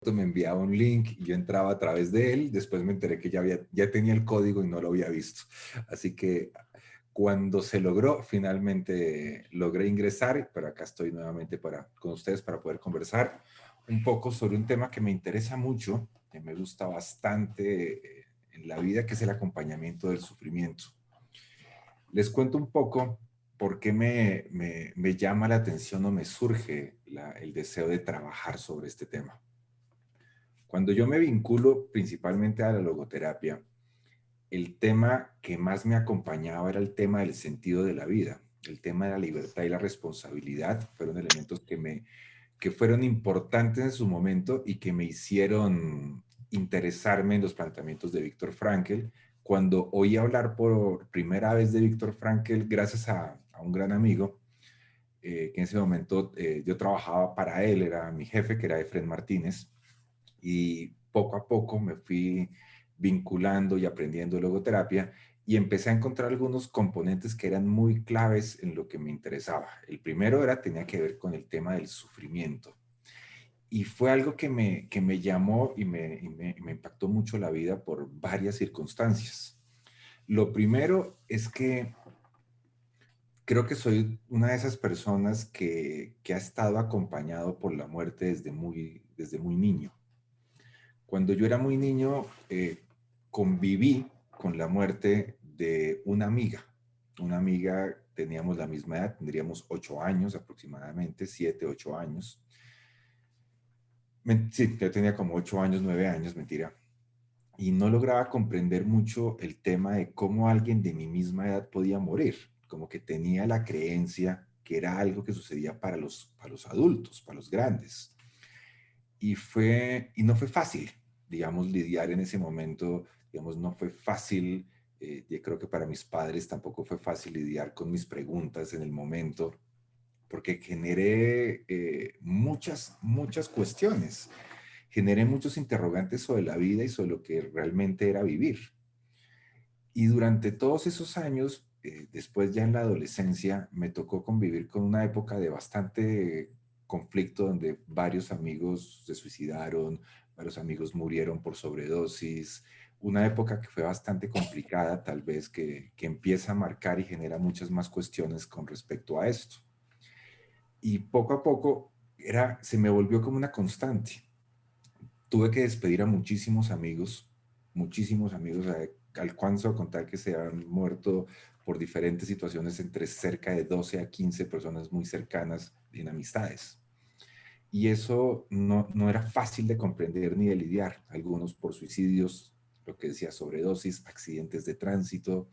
me enviaba un link y yo entraba a través de él. Después me enteré que ya tenía el código y no lo había visto. Así que cuando se logró, finalmente logré ingresar, pero acá estoy nuevamente con ustedes para poder conversar un poco sobre un tema que me interesa mucho, que me gusta bastante en la vida, que es el acompañamiento del sufrimiento. Les cuento un poco por qué me llama la atención o me surge el deseo de trabajar sobre este tema. Cuando yo me vinculo principalmente a la logoterapia, el tema que más me acompañaba era el tema del sentido de la vida. El tema de la libertad y la responsabilidad fueron elementos que fueron importantes en su momento y que me hicieron interesarme en los planteamientos de Viktor Frankl. Cuando oí hablar por primera vez de Viktor Frankl, gracias a un gran amigo, que en ese momento yo trabajaba para él, era mi jefe, que era Efren Martínez, y poco a poco me fui vinculando y aprendiendo logoterapia y empecé a encontrar algunos componentes que eran muy claves en lo que me interesaba. El primero tenía que ver con el tema del sufrimiento. Y fue algo que me llamó y me impactó mucho la vida por varias circunstancias. Lo primero es que creo que soy una de esas personas que ha estado acompañado por la muerte desde muy niño. Cuando yo era muy niño, conviví con la muerte de una amiga. Una amiga, teníamos la misma edad, tendríamos 8 años aproximadamente, 7, 8 años. Sí, yo tenía como 8 años, 9 años, mentira. Y no lograba comprender mucho el tema de cómo alguien de mi misma edad podía morir. Como que tenía la creencia que era algo que sucedía para los adultos, para los grandes. Y no fue fácil, digamos, lidiar en ese momento, digamos, no fue fácil. Yo creo que para mis padres tampoco fue fácil lidiar con mis preguntas en el momento, porque generé muchas cuestiones, generé muchos interrogantes sobre la vida y sobre lo que realmente era vivir. Y durante todos esos años, después ya en la adolescencia, me tocó convivir con una época de bastante conflicto donde varios amigos se suicidaron, varios amigos murieron por sobredosis, una época que fue bastante complicada, tal vez que empieza a marcar y genera muchas más cuestiones con respecto a esto. Y poco a poco se me volvió como una constante. Tuve que despedir a muchísimos amigos, alcanzo a contar que se han muerto por diferentes situaciones entre cerca de 12 a 15 personas muy cercanas en amistades. Y eso no era fácil de comprender ni de lidiar, algunos por suicidios, lo que decía sobredosis, accidentes de tránsito,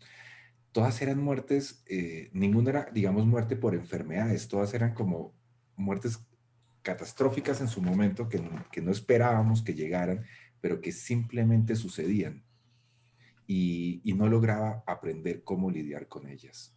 todas eran muertes, ninguna era, digamos, muerte por enfermedades, todas eran como muertes catastróficas en su momento que no esperábamos que llegaran, pero que simplemente sucedían y no lograba aprender cómo lidiar con ellas.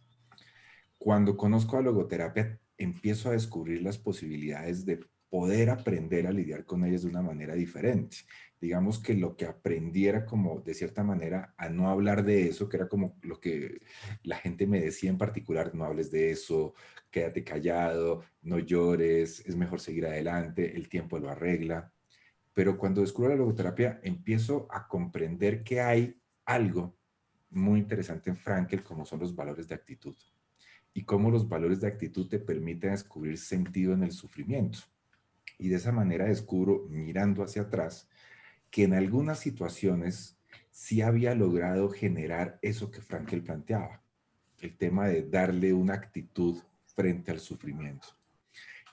Cuando conozco a logoterapia, empiezo a descubrir las posibilidades de poder aprender a lidiar con ellas de una manera diferente. Digamos que lo que aprendiera como de cierta manera a no hablar de eso, que era como lo que la gente me decía en particular, no hables de eso, quédate callado, no llores, es mejor seguir adelante, el tiempo lo arregla. Pero cuando descubro la logoterapia, empiezo a comprender que hay algo muy interesante en Frankel, como son los valores de actitud y cómo los valores de actitud te permiten descubrir sentido en el sufrimiento. Y de esa manera descubro, mirando hacia atrás, que en algunas situaciones sí había logrado generar eso que Frankel planteaba, el tema de darle una actitud frente al sufrimiento.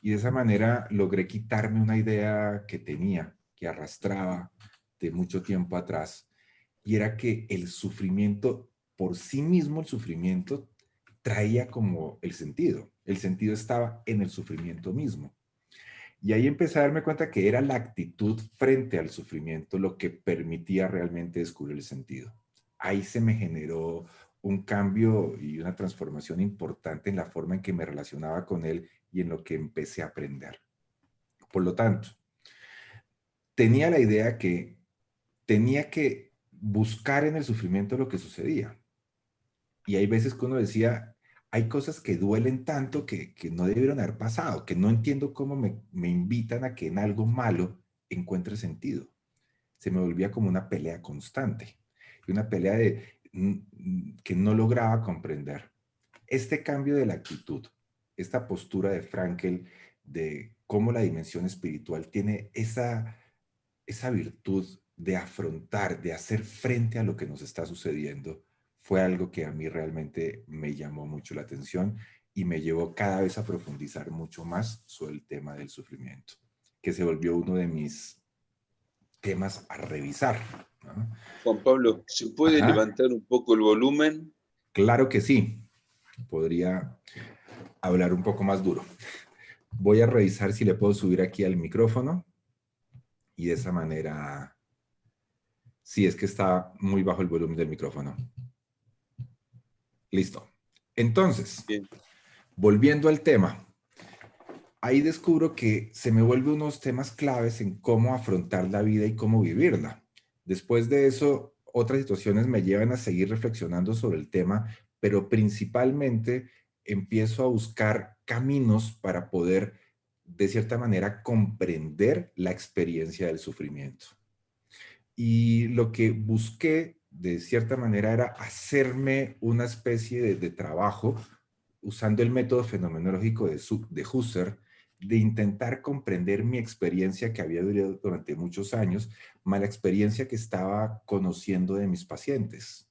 Y de esa manera logré quitarme una idea que tenía, que arrastraba de mucho tiempo atrás, y era que el sufrimiento, por sí mismo el sufrimiento, traía como el sentido. El sentido estaba en el sufrimiento mismo. Y ahí empecé a darme cuenta que era la actitud frente al sufrimiento lo que permitía realmente descubrir el sentido. Ahí se me generó un cambio y una transformación importante en la forma en que me relacionaba con él y en lo que empecé a aprender. Por lo tanto, tenía la idea que tenía que buscar en el sufrimiento lo que sucedía. Y hay veces que uno decía, hay cosas que duelen tanto que no debieron haber pasado, que no entiendo cómo me invitan a que en algo malo encuentre sentido. Se me volvía como una pelea constante, y una pelea que no lograba comprender. Este cambio de la actitud, esta postura de Frankel, de cómo la dimensión espiritual tiene esa virtud de afrontar, de hacer frente a lo que nos está sucediendo, fue algo que a mí realmente me llamó mucho la atención y me llevó cada vez a profundizar mucho más sobre el tema del sufrimiento, que se volvió uno de mis temas a revisar, ¿no? Juan Pablo, ¿se puede Ajá, levantar un poco el volumen? claro que sí. Podría hablar un poco más duro. Voy a revisar si le puedo subir aquí al micrófono y de esa manera, sí, es que está muy bajo el volumen del micrófono. Listo. Entonces, Bien. volviendo al tema, ahí descubro que se me vuelven unos temas claves en cómo afrontar la vida y cómo vivirla. Después de eso, otras situaciones me llevan a seguir reflexionando sobre el tema, pero principalmente empiezo a buscar caminos para poder, de cierta manera, comprender la experiencia del sufrimiento. Y lo que busqué, de cierta manera, era hacerme una especie de trabajo usando el método fenomenológico de Husserl, de intentar comprender mi experiencia que había durado durante muchos años, más la experiencia que estaba conociendo de mis pacientes,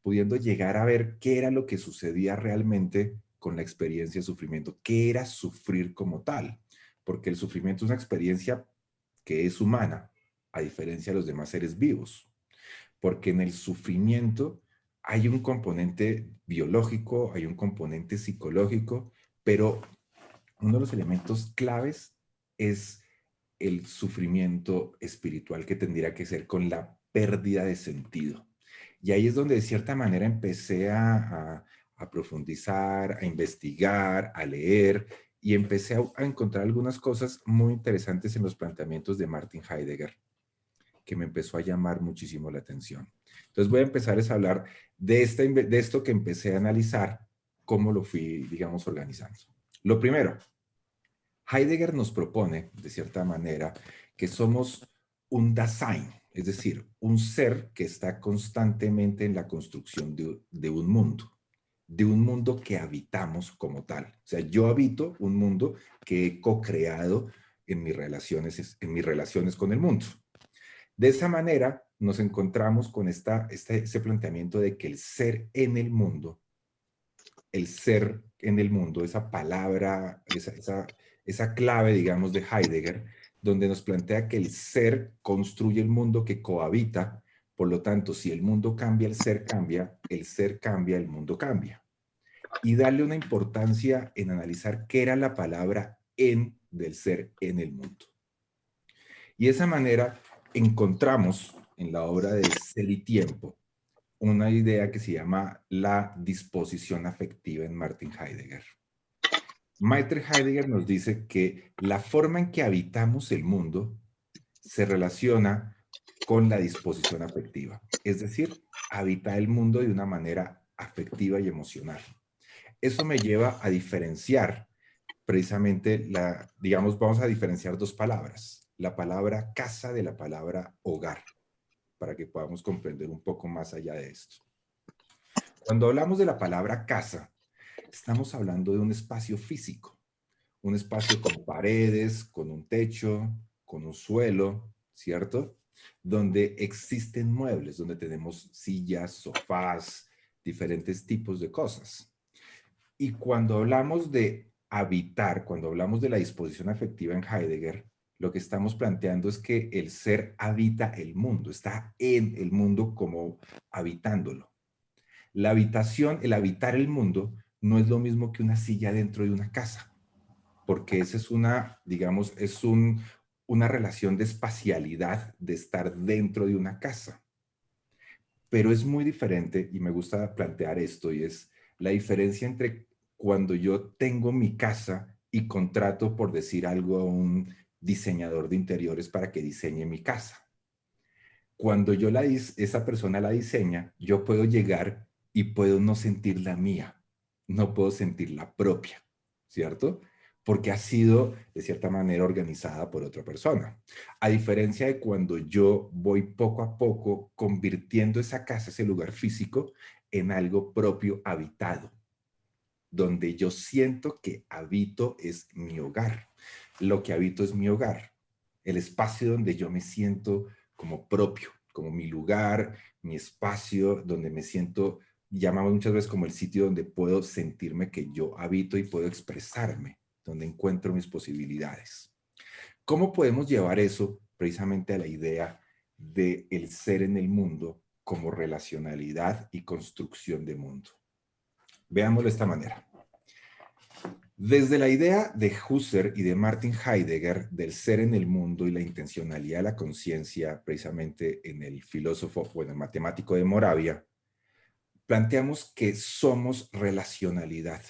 pudiendo llegar a ver qué era lo que sucedía realmente con la experiencia de sufrimiento, qué era sufrir como tal, porque el sufrimiento es una experiencia que es humana, a diferencia de los demás seres vivos, porque en el sufrimiento hay un componente biológico, hay un componente psicológico, pero uno de los elementos claves es el sufrimiento espiritual que tendría que ser con la pérdida de sentido. Y ahí es donde de cierta manera empecé a profundizar, a investigar, a leer y empecé a encontrar algunas cosas muy interesantes en los planteamientos de Martin Heidegger, que me empezó a llamar muchísimo la atención. Entonces voy a empezar a hablar de esto que empecé a analizar, cómo lo fui, digamos, organizando. Lo primero, Heidegger nos propone, de cierta manera, que somos un Dasein, es decir, un ser que está constantemente en la construcción de un mundo que habitamos como tal. O sea, yo habito un mundo que he co-creado en mis relaciones con el mundo. De esa manera nos encontramos con ese planteamiento de que el ser en el mundo, esa palabra, esa clave, digamos, de Heidegger, donde nos plantea que el ser construye el mundo que cohabita, por lo tanto, si el mundo cambia, el ser cambia, el mundo cambia. Y darle una importancia en analizar qué era la palabra en del ser en el mundo. Y de esa manera encontramos en la obra de Ser y Tiempo una idea que se llama la disposición afectiva en Martin Heidegger. Martin Heidegger nos dice que la forma en que habitamos el mundo se relaciona con la disposición afectiva, es decir, habitar el mundo de una manera afectiva y emocional. Eso me lleva a diferenciar precisamente digamos, vamos a diferenciar dos palabras, la palabra casa de la palabra hogar, para que podamos comprender un poco más allá de esto. Cuando hablamos de la palabra casa, estamos hablando de un espacio físico, un espacio con paredes, con un techo, con un suelo, ¿cierto? Donde existen muebles, donde tenemos sillas, sofás, diferentes tipos de cosas. Y cuando hablamos de habitar, cuando hablamos de la disposición afectiva en Heidegger, lo que estamos planteando es que el ser habita el mundo, está en el mundo como habitándolo. La habitación, el habitar el mundo, no es lo mismo que una silla dentro de una casa, porque esa es una, digamos, una relación de espacialidad de estar dentro de una casa. Pero es muy diferente, y me gusta plantear esto, y es la diferencia entre cuando yo tengo mi casa y contrato, por decir algo, a un diseñador de interiores para que diseñe mi casa. Cuando esa persona la diseña, yo puedo llegar y puedo no sentir la mía, no puedo sentir la propia, ¿cierto? porque ha sido de cierta manera organizada por otra persona. A diferencia de cuando yo voy poco a poco convirtiendo esa casa, ese lugar físico, en algo propio habitado, donde yo siento que habito es mi hogar. Lo que habito es mi hogar, el espacio donde yo me siento como propio, como mi lugar, mi espacio, donde me siento, llamamos muchas veces como el sitio donde puedo sentirme que yo habito y puedo expresarme, donde encuentro mis posibilidades. ¿Cómo podemos llevar eso precisamente a la idea de el ser en el mundo como relacionalidad y construcción de mundo? Veámoslo de esta manera. Desde la idea de Husserl y de Martin Heidegger del ser en el mundo y la intencionalidad de la conciencia, precisamente en el filósofo o en el matemático de Moravia, planteamos que somos relacionalidad,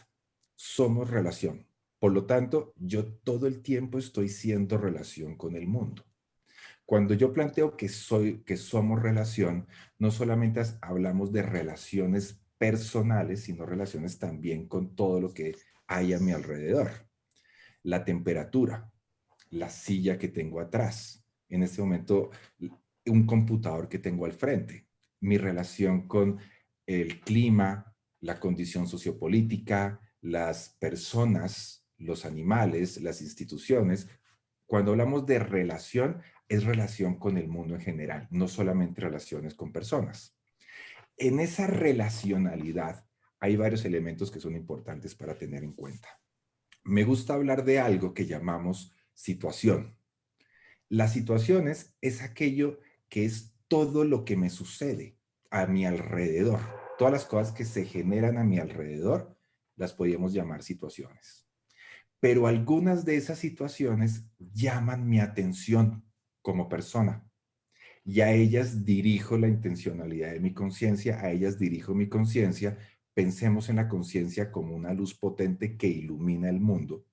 somos relación. Por lo tanto, yo todo el tiempo estoy siendo relación con el mundo. Cuando yo planteo que somos relación, no solamente hablamos de relaciones personales, sino relaciones también con todo lo que hay a mi alrededor. La temperatura, la silla que tengo atrás, en este momento un computador que tengo al frente, mi relación con el clima, la condición sociopolítica, las personas, los animales, las instituciones. Cuando hablamos de relación, es relación con el mundo en general, no solamente relaciones con personas. En esa relacionalidad hay varios elementos que son importantes para tener en cuenta. Me gusta hablar de algo que llamamos situación. Las situaciones es aquello que es todo lo que me sucede a mi alrededor. Todas las cosas que se generan a mi alrededor las podríamos llamar situaciones. Pero algunas de esas situaciones llaman mi atención como persona y a ellas dirijo la intencionalidad de mi conciencia, a ellas dirijo mi conciencia. Pensemos en la conciencia como una luz potente que ilumina el mundo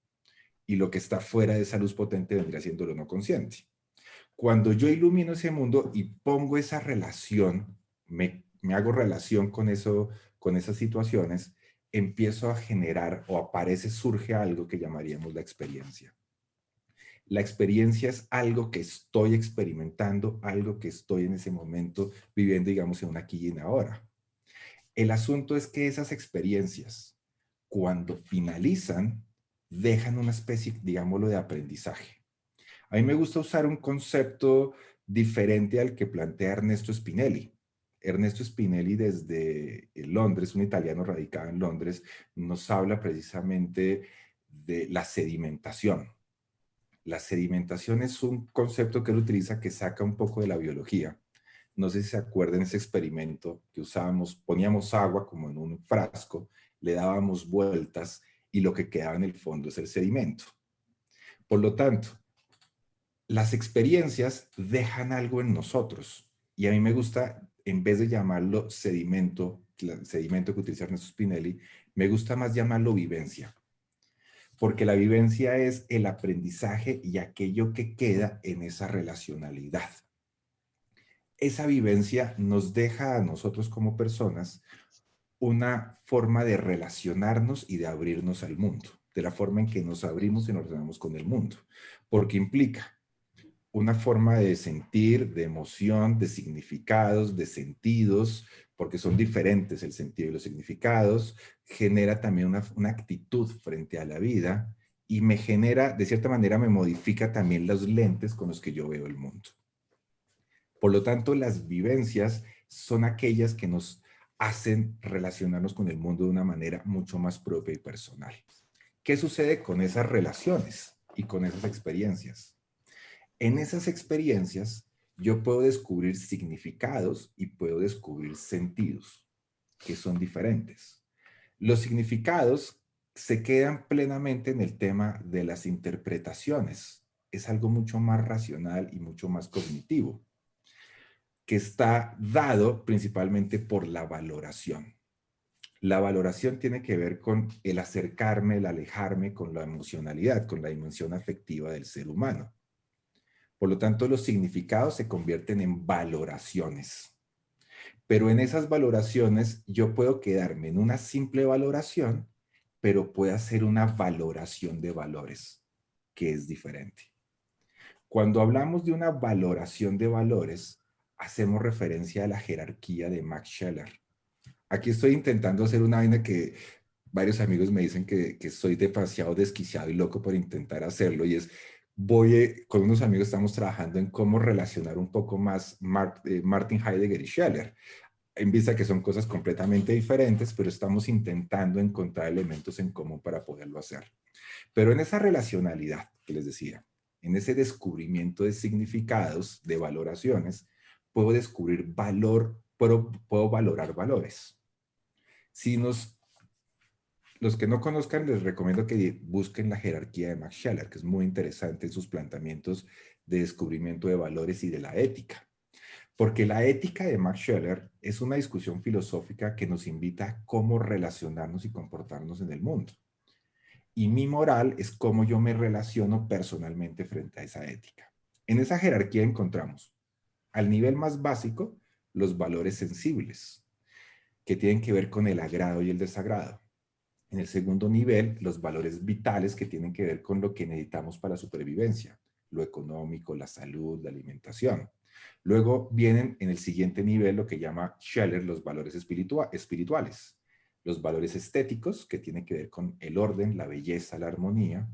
y lo que está fuera de esa luz potente vendría siendo lo no consciente. Cuando yo ilumino ese mundo y pongo esa relación, me hago relación con eso, con esas situaciones, empiezo a generar o aparece, surge algo que llamaríamos la experiencia. La experiencia es algo que estoy experimentando, algo que estoy en ese momento viviendo, digamos, en un aquí y en ahora. El asunto es que esas experiencias, cuando finalizan, dejan una especie, digámoslo, de aprendizaje. A mí me gusta usar un concepto diferente al que plantea Ernesto Spinelli. Ernesto Spinelli desde Londres, un italiano radicado en Londres, nos habla precisamente de la sedimentación. La sedimentación es un concepto que él utiliza que saca un poco de la biología. No sé si se acuerdan ese experimento que usábamos, poníamos agua como en un frasco, le dábamos vueltas y lo que quedaba en el fondo es el sedimento. Por lo tanto, las experiencias dejan algo en nosotros y a mí me gusta, en vez de llamarlo sedimento, el sedimento que utiliza Ernesto Spinelli, me gusta más llamarlo vivencia, porque la vivencia es el aprendizaje y aquello que queda en esa relacionalidad. Esa vivencia nos deja a nosotros como personas una forma de relacionarnos y de abrirnos al mundo, de la forma en que nos abrimos y nos relacionamos con el mundo, porque implica una forma de sentir, de emoción, de significados, de sentidos, porque son diferentes el sentido y los significados, genera también una actitud frente a la vida y me genera, de cierta manera, me modifica también los lentes con los que yo veo el mundo. Por lo tanto, las vivencias son aquellas que nos hacen relacionarnos con el mundo de una manera mucho más propia y personal. ¿Qué sucede con esas relaciones y con esas experiencias? En esas experiencias yo puedo descubrir significados y puedo descubrir sentidos que son diferentes. Los significados se quedan plenamente en el tema de las interpretaciones. Es algo mucho más racional y mucho más cognitivo, que está dado principalmente por la valoración. La valoración tiene que ver con el acercarme, el alejarme, con la emocionalidad, con la dimensión afectiva del ser humano. Por lo tanto, los significados se convierten en valoraciones. Pero en esas valoraciones yo puedo quedarme en una simple valoración pero puede hacer una valoración de valores que es diferente. Cuando hablamos de una valoración de valores, hacemos referencia a la jerarquía de Max Scheler. Aquí estoy intentando hacer una vaina que varios amigos me dicen que soy demasiado desquiciado y loco por intentar hacerlo, y es, con unos amigos estamos trabajando en cómo relacionar un poco más Martin Heidegger y Scheler, en vista que son cosas completamente diferentes, pero estamos intentando encontrar elementos en común para poderlo hacer. Pero en esa relacionalidad que les decía, en ese descubrimiento de significados, de valoraciones, puedo descubrir valor, puedo valorar valores. Si los que no conozcan, les recomiendo que busquen la jerarquía de Max Scheler, que es muy interesante en sus planteamientos de descubrimiento de valores y de la ética. Porque la ética de Max Scheler es una discusión filosófica que nos invita a cómo relacionarnos y comportarnos en el mundo. Y mi moral es cómo yo me relaciono personalmente frente a esa ética. En esa jerarquía encontramos, al nivel más básico, los valores sensibles, que tienen que ver con el agrado y el desagrado. En el segundo nivel, los valores vitales, que tienen que ver con lo que necesitamos para la supervivencia, lo económico, la salud, la alimentación. Luego vienen en el siguiente nivel lo que llama Scheler los valores espirituales, los valores estéticos, que tienen que ver con el orden, la belleza, la armonía,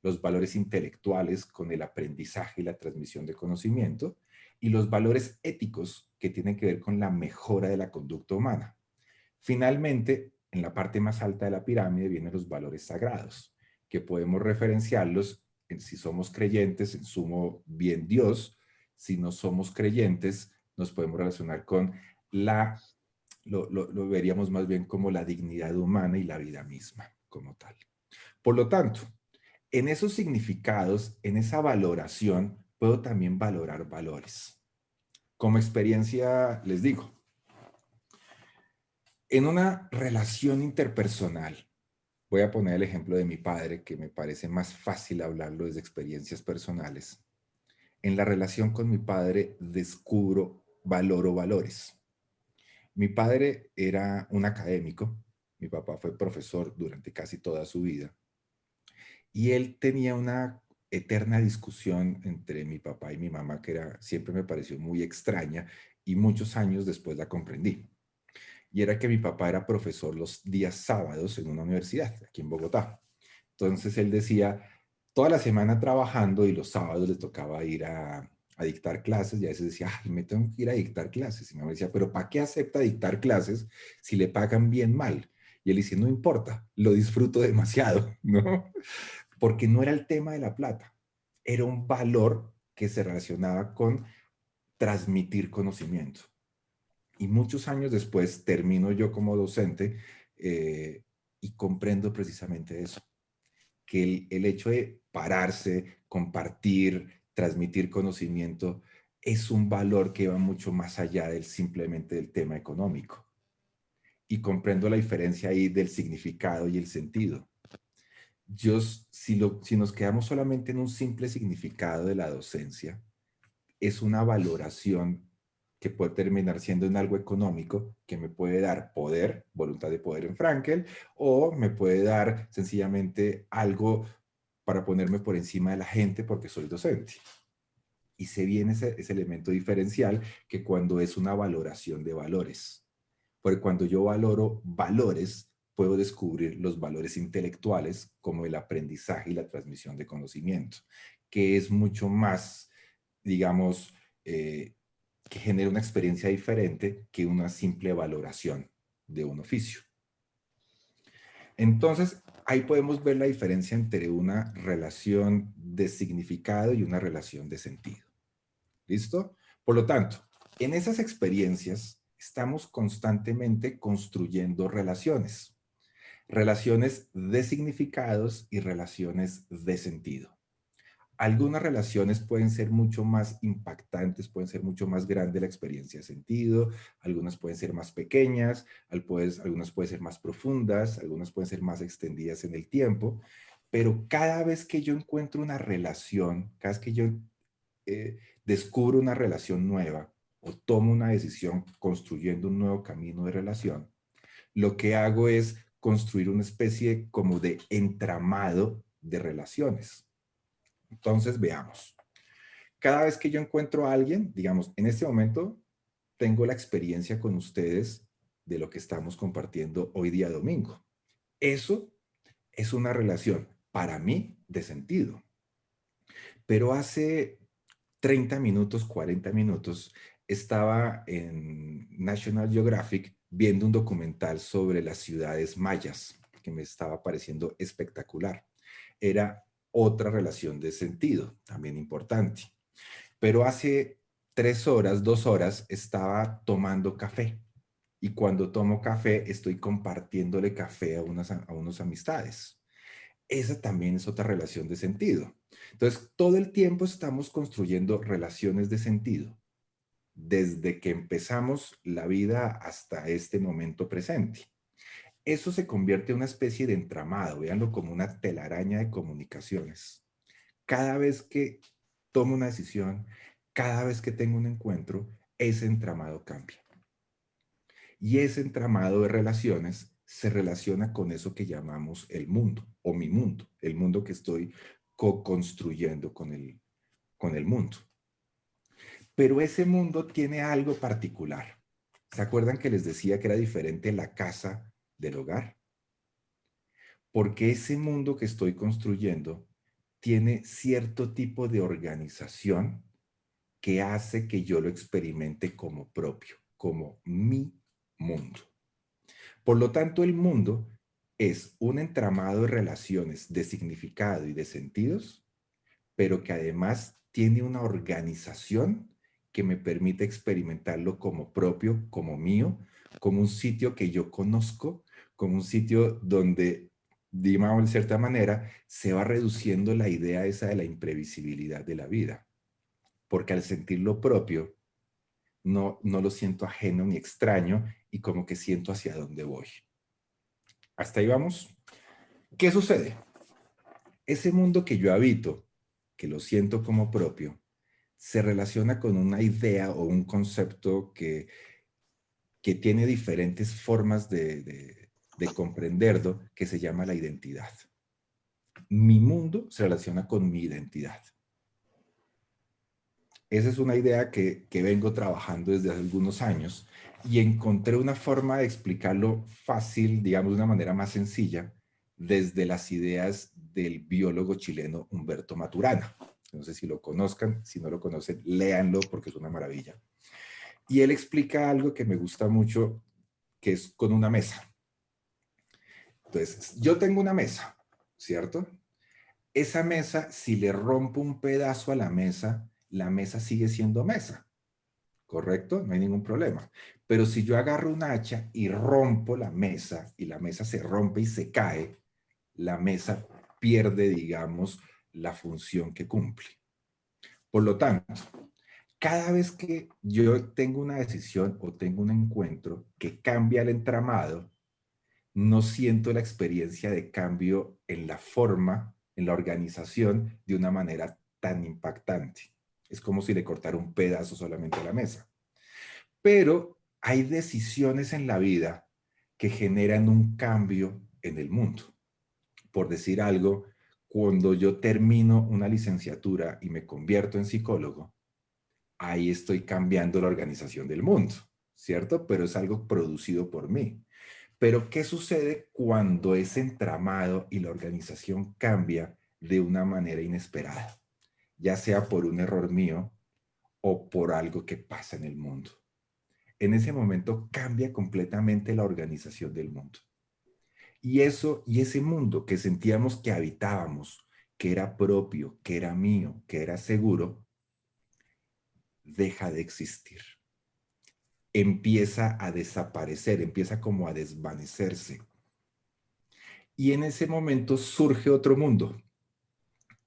los valores intelectuales con el aprendizaje y la transmisión de conocimiento, y los valores éticos, que tienen que ver con la mejora de la conducta humana. Finalmente, en la parte más alta de la pirámide vienen los valores sagrados, que podemos referenciarlos en si somos creyentes, en sumo bien Dios. Si no somos creyentes, nos podemos relacionar con lo veríamos más bien como la dignidad humana y la vida misma como tal. Por lo tanto, en esos significados, en esa valoración, puedo también valorar valores. Como experiencia, les digo, en una relación interpersonal, voy a poner el ejemplo de mi padre, que me parece más fácil hablarlo desde experiencias personales. En la relación con mi padre descubro, valoro valores. Mi padre era un académico, mi papá fue profesor durante casi toda su vida, y él tenía una eterna discusión entre mi papá y mi mamá que siempre me pareció muy extraña, y muchos años después la comprendí. Y era que mi papá era profesor los días sábados en una universidad, aquí en Bogotá. Entonces él decía, toda la semana trabajando y los sábados le tocaba ir a dictar clases, y a veces decía, ay, me tengo que ir a dictar clases. Y mi mamá decía, pero ¿para qué acepta dictar clases si le pagan bien mal? Y él dice, no importa, lo disfruto demasiado, ¿no? Porque no era el tema de la plata, era un valor que se relacionaba con transmitir conocimiento. Y muchos años después termino yo como docente, y comprendo precisamente eso, que el hecho de pararse, compartir, transmitir conocimiento, es un valor que va mucho más allá del simplemente del tema económico. Y comprendo la diferencia ahí del significado y el sentido. Si nos quedamos solamente en un simple significado de la docencia, es una valoración que puede terminar siendo en algo económico, que me puede dar poder, voluntad de poder en Frankel, o me puede dar sencillamente algo para ponerme por encima de la gente porque soy docente. Y se viene ese elemento diferencial, que cuando es una valoración de valores. Porque cuando yo valoro valores, puedo descubrir los valores intelectuales como el aprendizaje y la transmisión de conocimiento, que es mucho más, digamos, que genera una experiencia diferente que una simple valoración de un oficio. Entonces, ahí podemos ver la diferencia entre una relación de significado y una relación de sentido. ¿Listo? Por lo tanto, en esas experiencias estamos constantemente construyendo relaciones. Relaciones de significados y relaciones de sentido. Algunas relaciones pueden ser mucho más impactantes, pueden ser mucho más grande la experiencia de sentido, algunas pueden ser más pequeñas, algunas pueden ser más profundas, algunas pueden ser más extendidas en el tiempo, pero cada vez que yo encuentro una relación, cada vez que yo descubro una relación nueva o tomo una decisión construyendo un nuevo camino de relación, lo que hago es construir una especie como de entramado de relaciones. Entonces, veamos. Cada vez que yo encuentro a alguien, digamos, en este momento tengo la experiencia con ustedes de lo que estamos compartiendo hoy día domingo. Eso es una relación para mí de sentido. Pero hace 30 minutos, 40 minutos, estaba en National Geographic viendo un documental sobre las ciudades mayas, que me estaba pareciendo espectacular. Era otra relación de sentido, también importante. Pero hace 3 horas, 2 horas, estaba tomando café. Y cuando tomo café, estoy compartiéndole café a unos amistades. Esa también es otra relación de sentido. Entonces, todo el tiempo estamos construyendo relaciones de sentido, desde que empezamos la vida hasta este momento presente. Eso se convierte en una especie de entramado, véanlo como una telaraña de comunicaciones. Cada vez que tomo una decisión, cada vez que tengo un encuentro, ese entramado cambia. Y ese entramado de relaciones se relaciona con eso que llamamos el mundo o mi mundo, el mundo que estoy co-construyendo con el mundo. Pero ese mundo tiene algo particular. ¿Se acuerdan que les decía que era diferente la casa del hogar? Porque ese mundo que estoy construyendo tiene cierto tipo de organización que hace que yo lo experimente como propio, como mi mundo. Por lo tanto, el mundo es un entramado de relaciones de significado y de sentidos, pero que además tiene una organización que me permite experimentarlo como propio, como mío, como un sitio que yo conozco, como un sitio donde, digamos de cierta manera, se va reduciendo la idea esa de la imprevisibilidad de la vida. Porque al sentirlo propio, no lo siento ajeno ni extraño y como que siento hacia dónde voy. ¿Hasta ahí vamos? ¿Qué sucede? Ese mundo que yo habito, que lo siento como propio, se relaciona con una idea o un concepto que tiene diferentes formas de comprenderlo, que se llama la identidad. Mi mundo se relaciona con mi identidad. Esa es una idea que vengo trabajando desde hace algunos años y encontré una forma de explicarlo fácil, digamos de una manera más sencilla, desde las ideas del biólogo chileno Humberto Maturana. No sé si lo conozcan, si no lo conocen, léanlo porque es una maravilla. Y él explica algo que me gusta mucho, que es con una mesa. Entonces, yo tengo una mesa, ¿cierto? Esa mesa, si le rompo un pedazo a la mesa sigue siendo mesa, ¿correcto? No hay ningún problema. Pero si yo agarro un hacha y rompo la mesa y la mesa se rompe y se cae, la mesa pierde, digamos, la función que cumple. Por lo tanto, cada vez que yo tengo una decisión o tengo un encuentro que cambia el entramado, no siento la experiencia de cambio en la forma, en la organización, de una manera tan impactante. Es como si le cortara un pedazo solamente a la mesa. Pero hay decisiones en la vida que generan un cambio en el mundo. Por decir algo, cuando yo termino una licenciatura y me convierto en psicólogo, ahí estoy cambiando la organización del mundo, ¿cierto? Pero es algo producido por mí. Pero ¿qué sucede cuando ese entramado y la organización cambia de una manera inesperada? Ya sea por un error mío o por algo que pasa en el mundo. En ese momento cambia completamente la organización del mundo. Y ese mundo que sentíamos que habitábamos, que era propio, que era mío, que era seguro, deja de existir. Empieza a desaparecer, empieza como a desvanecerse. Y en ese momento surge otro mundo,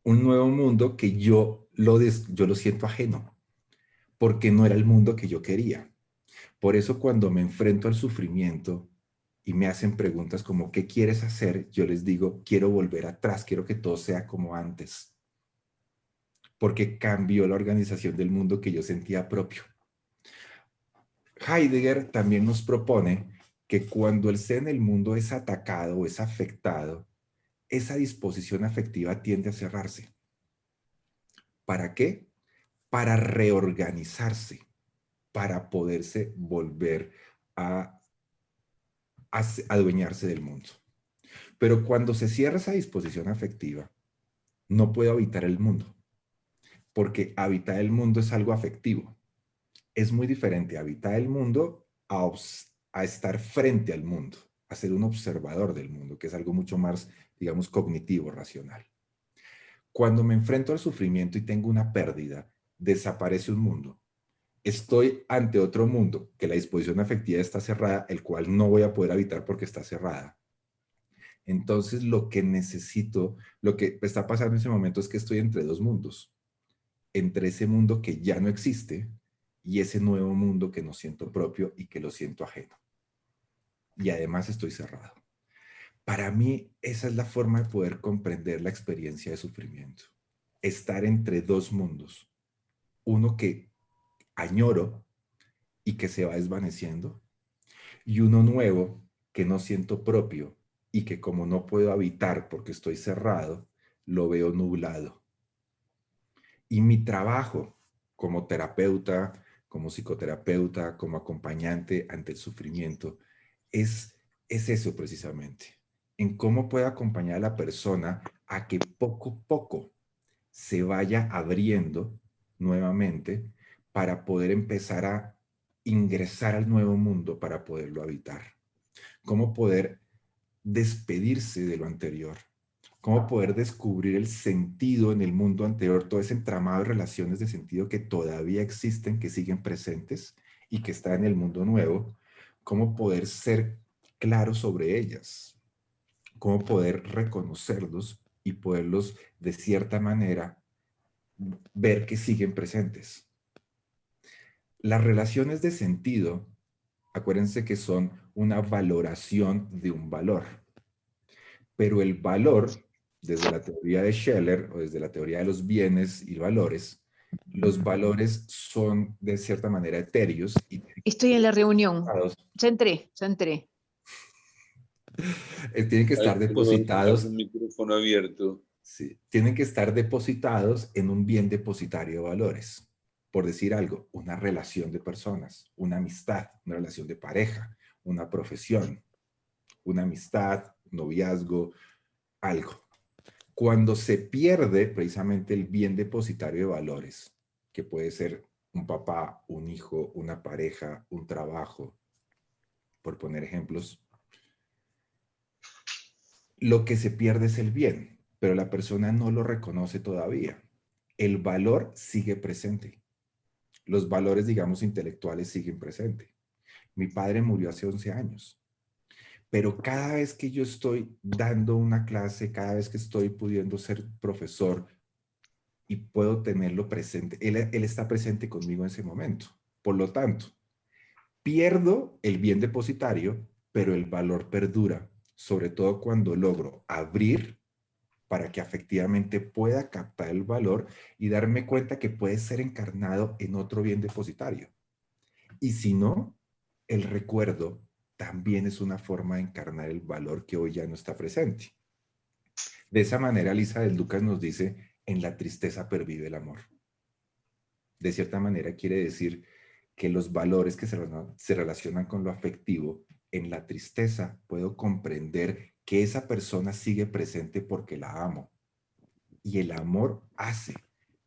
un nuevo mundo que yo lo siento ajeno, porque no era el mundo que yo quería. Por eso cuando me enfrento al sufrimiento y me hacen preguntas como, ¿qué quieres hacer? Yo les digo, quiero volver atrás, quiero que todo sea como antes, porque cambió la organización del mundo que yo sentía propio. Heidegger también nos propone que cuando el ser en el mundo es atacado o es afectado, esa disposición afectiva tiende a cerrarse. ¿Para qué? Para reorganizarse, para poderse volver a, adueñarse del mundo. Pero cuando se cierra esa disposición afectiva, no puedo habitar el mundo, porque habitar el mundo es algo afectivo. Es muy diferente habitar el mundo a estar frente al mundo, a ser un observador del mundo, que es algo mucho más, digamos, cognitivo, racional. Cuando me enfrento al sufrimiento y tengo una pérdida, desaparece un mundo. Estoy ante otro mundo, que la disposición afectiva está cerrada, el cual no voy a poder habitar porque está cerrada. Entonces, lo que necesito, lo que está pasando en ese momento es que estoy entre dos mundos. Entre ese mundo que ya no existe y ese nuevo mundo que no siento propio y que lo siento ajeno. Y además estoy cerrado. Para mí, esa es la forma de poder comprender la experiencia de sufrimiento. Estar entre dos mundos. Uno que añoro y que se va desvaneciendo, y uno nuevo que no siento propio y que como no puedo habitar porque estoy cerrado, lo veo nublado. Y mi trabajo como terapeuta, como psicoterapeuta, como acompañante ante el sufrimiento, es eso precisamente, en cómo puedo acompañar a la persona a que poco a poco se vaya abriendo nuevamente para poder empezar a ingresar al nuevo mundo para poderlo habitar. Cómo poder despedirse de lo anterior, cómo poder descubrir el sentido en el mundo anterior, todo ese entramado de relaciones de sentido que todavía existen, que siguen presentes y que están en el mundo nuevo, cómo poder ser claro sobre ellas, cómo poder reconocerlos y poderlos de cierta manera ver que siguen presentes. Las relaciones de sentido, acuérdense que son una valoración de un valor. Pero el valor, desde la teoría de Scheller o desde la teoría de los bienes y valores, los valores son de cierta manera etéreos y Estoy en la reunión. Ya entré, ya entré. tienen que estar depositados. Un micrófono abierto. Sí, tienen que estar depositados en un bien depositario de valores. Por decir algo, una relación de personas, una amistad, una relación de pareja, una profesión, una amistad, noviazgo, algo. Cuando se pierde precisamente el bien depositario de valores, que puede ser un papá, un hijo, una pareja, un trabajo, por poner ejemplos, lo que se pierde es el bien, pero la persona no lo reconoce todavía. El valor sigue presente. Los valores, digamos, intelectuales siguen presentes. Mi padre murió hace 11 años. Pero cada vez que yo estoy dando una clase, cada vez que estoy pudiendo ser profesor y puedo tenerlo presente, él está presente conmigo en ese momento. Por lo tanto, pierdo el bien depositario, pero el valor perdura, sobre todo cuando logro abrir para que efectivamente pueda captar el valor y darme cuenta que puede ser encarnado en otro bien depositario. Y si no, el recuerdo también es una forma de encarnar el valor que hoy ya no está presente. De esa manera, Elizabeth Lucas nos dice, en la tristeza pervive el amor. De cierta manera quiere decir que los valores que se relacionan con lo afectivo, en la tristeza puedo comprender que esa persona sigue presente porque la amo. Y el amor hace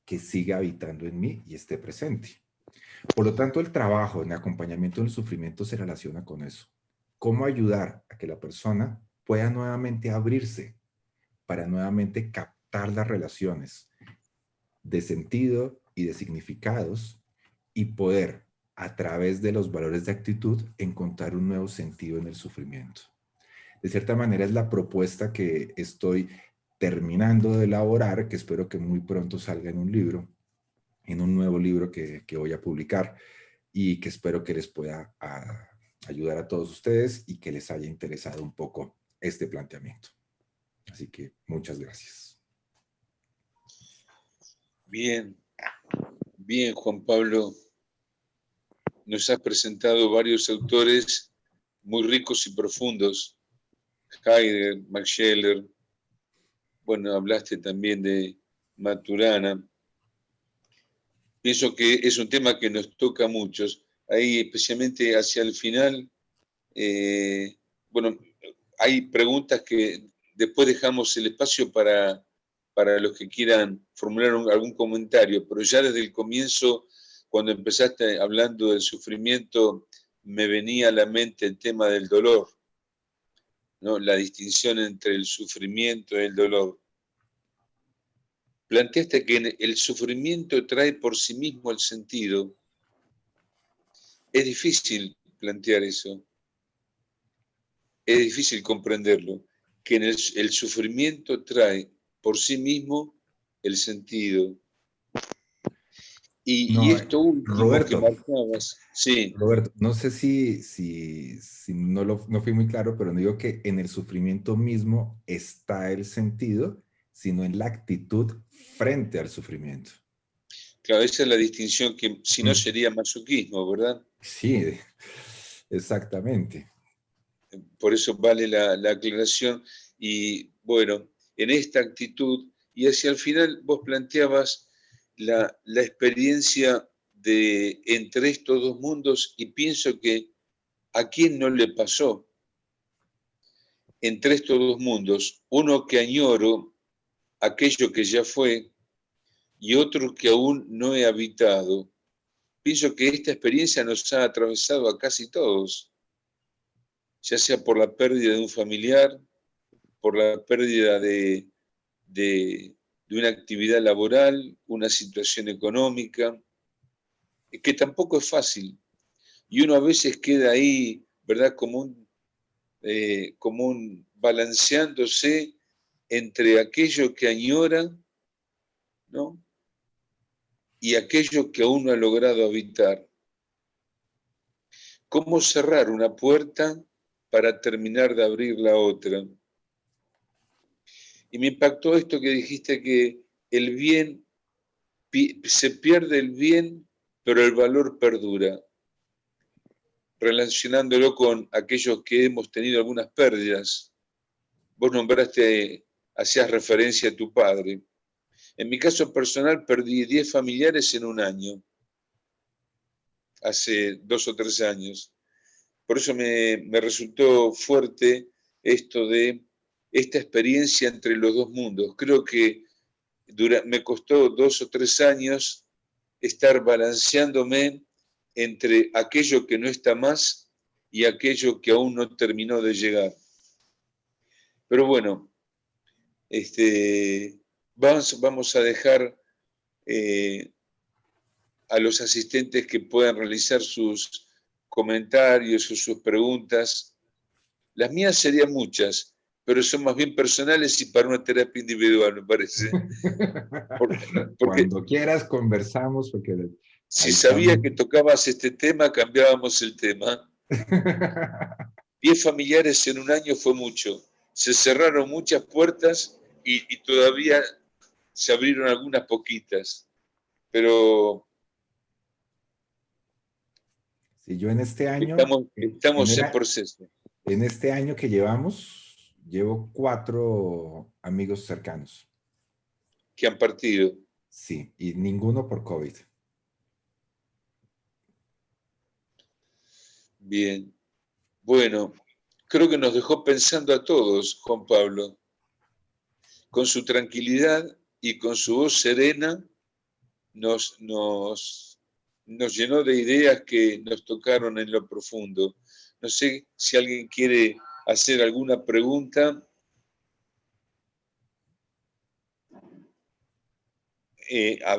que siga habitando en mí y esté presente. Por lo tanto, el trabajo en acompañamiento del sufrimiento se relaciona con eso. ¿Cómo ayudar a que la persona pueda nuevamente abrirse para nuevamente captar las relaciones de sentido y de significados y poder, a través de los valores de actitud, encontrar un nuevo sentido en el sufrimiento? De cierta manera es la propuesta que estoy terminando de elaborar, que espero que muy pronto salga en un libro, en un nuevo libro que voy a publicar y que espero que les pueda ayudar a todos ustedes y que les haya interesado un poco este planteamiento. Así que muchas gracias. Bien, bien, Juan Pablo. Nos has presentado varios autores muy ricos y profundos. Heidegger, Max Scheler, bueno, hablaste también de Maturana. Pienso que es un tema que nos toca a muchos. Ahí, especialmente hacia el final, bueno, hay preguntas que después dejamos el espacio para los que quieran formular algún comentario, pero ya desde el comienzo, cuando empezaste hablando del sufrimiento, me venía a la mente el tema del dolor, ¿no? La distinción entre el sufrimiento y el dolor. Planteaste que el sufrimiento trae por sí mismo el sentido. Es difícil plantear eso. Es difícil comprenderlo. Que el sufrimiento trae por sí mismo el sentido. Y esto último Roberto, que marcabas, sí. Roberto, no sé si no fui muy claro, pero no digo que en el sufrimiento mismo está el sentido, sino en la actitud frente al sufrimiento. Claro, esa es la distinción que si no sería masoquismo, ¿verdad? Sí, exactamente. Por eso vale la aclaración. Y bueno, en esta actitud, y hacia el final vos planteabas la experiencia de entre estos dos mundos, y pienso que ¿a quién no le pasó? Entre estos dos mundos, uno que añoro aquello que ya fue y otro que aún no he habitado. Pienso que esta experiencia nos ha atravesado a casi todos, ya sea por la pérdida de un familiar, por la pérdida de una actividad laboral, una situación económica, que tampoco es fácil. Y uno a veces queda ahí, ¿verdad? Como un balanceándose entre aquello que añora, ¿no? Y aquello que aún no ha logrado habitar. ¿Cómo cerrar una puerta para terminar de abrir la otra? Y me impactó esto que dijiste, que el bien, se pierde el bien, pero el valor perdura, relacionándolo con aquellos que hemos tenido algunas pérdidas. Vos nombraste, hacías referencia a tu padre. En mi caso personal perdí 10 familiares en un año, hace 2 o 3 años. Por eso me resultó fuerte esto de esta experiencia entre los dos mundos. Creo que me costó 2 o 3 años estar balanceándome entre aquello que no está más y aquello que aún no terminó de llegar. Pero bueno, vamos a dejar a los asistentes que puedan realizar sus comentarios o sus preguntas. Las mías serían muchas, pero son más bien personales y para una terapia individual, me parece. Porque Cuando quieras conversamos, porque si sabía que tocabas este tema, cambiábamos el tema. 10 familiares en un año fue mucho. Se cerraron muchas puertas y todavía se abrieron algunas poquitas. Pero si yo en este año, estamos en proceso. En este año que llevamos, llevo 4 amigos cercanos. Que han partido. Sí, y ninguno por COVID. Bien. Bueno, creo que nos dejó pensando a todos, Juan Pablo. Con su tranquilidad y con su voz serena, nos llenó de ideas que nos tocaron en lo profundo. No sé si alguien quiere hacer alguna pregunta.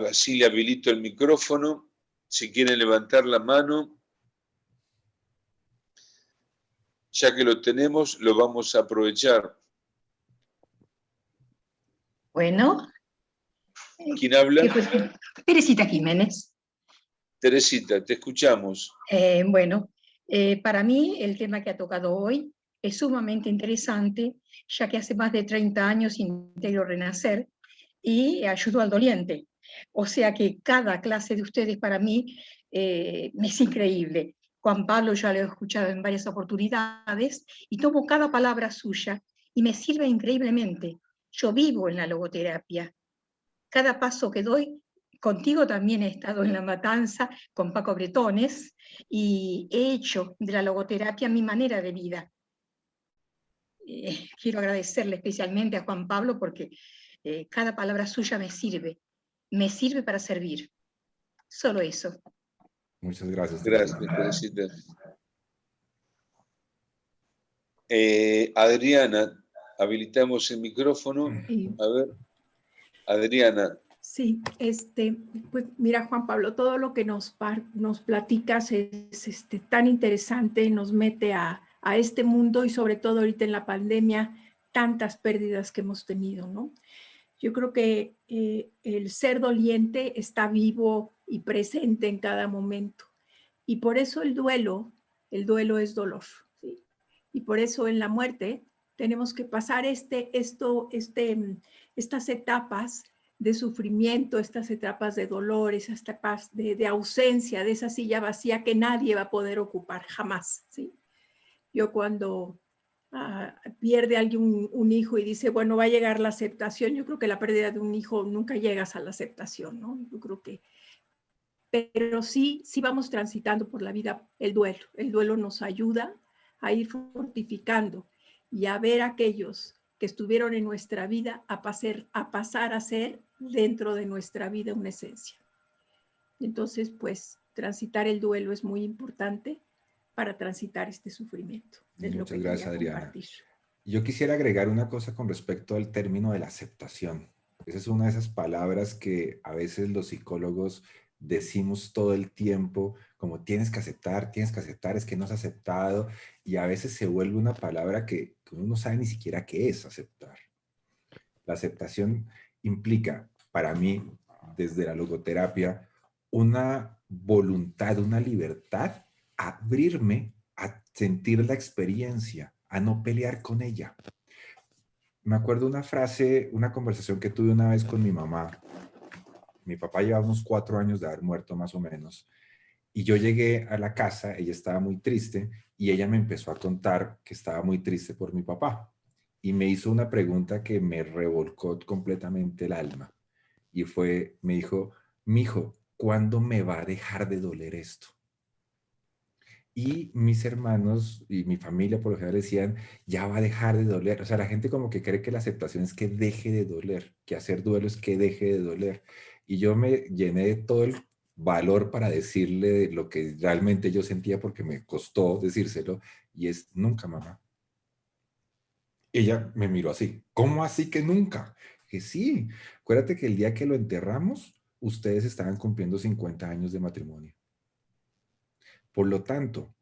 Así le habilito el micrófono. Si quieren levantar la mano, ya que lo tenemos, lo vamos a aprovechar. Bueno. ¿Quién habla? Teresita Jiménez. Teresita, te escuchamos. Bueno, para mí el tema que ha tocado hoy es sumamente interesante, ya que hace más de 30 años integro Renacer y ayudo al doliente. O sea que cada clase de ustedes para mí me es increíble. Juan Pablo ya lo he escuchado en varias oportunidades y tomo cada palabra suya y me sirve increíblemente. Yo vivo en la logoterapia. Cada paso que doy, contigo también he estado en La Matanza con Paco Bretones y he hecho de la logoterapia mi manera de vida. Quiero agradecerle especialmente a Juan Pablo porque cada palabra suya me sirve para servir. Solo eso. Muchas gracias, Gracias, Teresita. Teresita. Adriana, habilitamos el micrófono. A ver, Adriana. Sí, pues mira, Juan Pablo, todo lo que nos platicas es tan interesante, nos mete a este mundo y sobre todo ahorita en la pandemia, tantas pérdidas que hemos tenido, ¿no? Yo creo que el ser doliente está vivo y presente en cada momento. Y por eso el duelo es dolor, ¿sí? Y por eso en la muerte tenemos que pasar estas etapas de sufrimiento, estas etapas de dolor, esas etapas de ausencia, de esa silla vacía que nadie va a poder ocupar jamás, ¿sí? Yo cuando pierde alguien un hijo y dice, bueno, va a llegar la aceptación, yo creo que la pérdida de un hijo nunca llegas a la aceptación, ¿no? Yo creo que, pero sí vamos transitando por la vida el duelo nos ayuda a ir fortificando y a ver a aquellos que estuvieron en nuestra vida a pasar a ser dentro de nuestra vida una esencia. Entonces, pues, transitar el duelo es muy importante para transitar este sufrimiento. Es lo que gracias, quería Adriana. compartir. Yo quisiera agregar una cosa con respecto al término de la aceptación. Esa es una de esas palabras que a veces los psicólogos decimos todo el tiempo, como tienes que aceptar, es que no has aceptado, y a veces se vuelve una palabra que uno no sabe ni siquiera qué es aceptar. La aceptación implica, para mí, desde la logoterapia, una voluntad, una libertad, abrirme a sentir la experiencia, a no pelear con ella. Me acuerdo una frase, una conversación que tuve una vez con mi mamá. Mi papá llevaba unos 4 años de haber muerto más o menos. Y yo llegué a la casa, ella estaba muy triste y ella me empezó a contar que estaba muy triste por mi papá. Y me hizo una pregunta que me revolcó completamente el alma. Y me dijo, mijo, ¿cuándo me va a dejar de doler esto? Y mis hermanos y mi familia por lo general decían, ya va a dejar de doler. O sea, la gente como que cree que la aceptación es que deje de doler, que hacer duelo es que deje de doler. Y yo me llené de todo el valor para decirle lo que realmente yo sentía porque me costó decírselo, y es nunca, mamá. Ella me miró así, ¿cómo así que nunca? Que sí, acuérdate que el día que lo enterramos, ustedes estaban cumpliendo 50 años de matrimonio. Por lo tanto,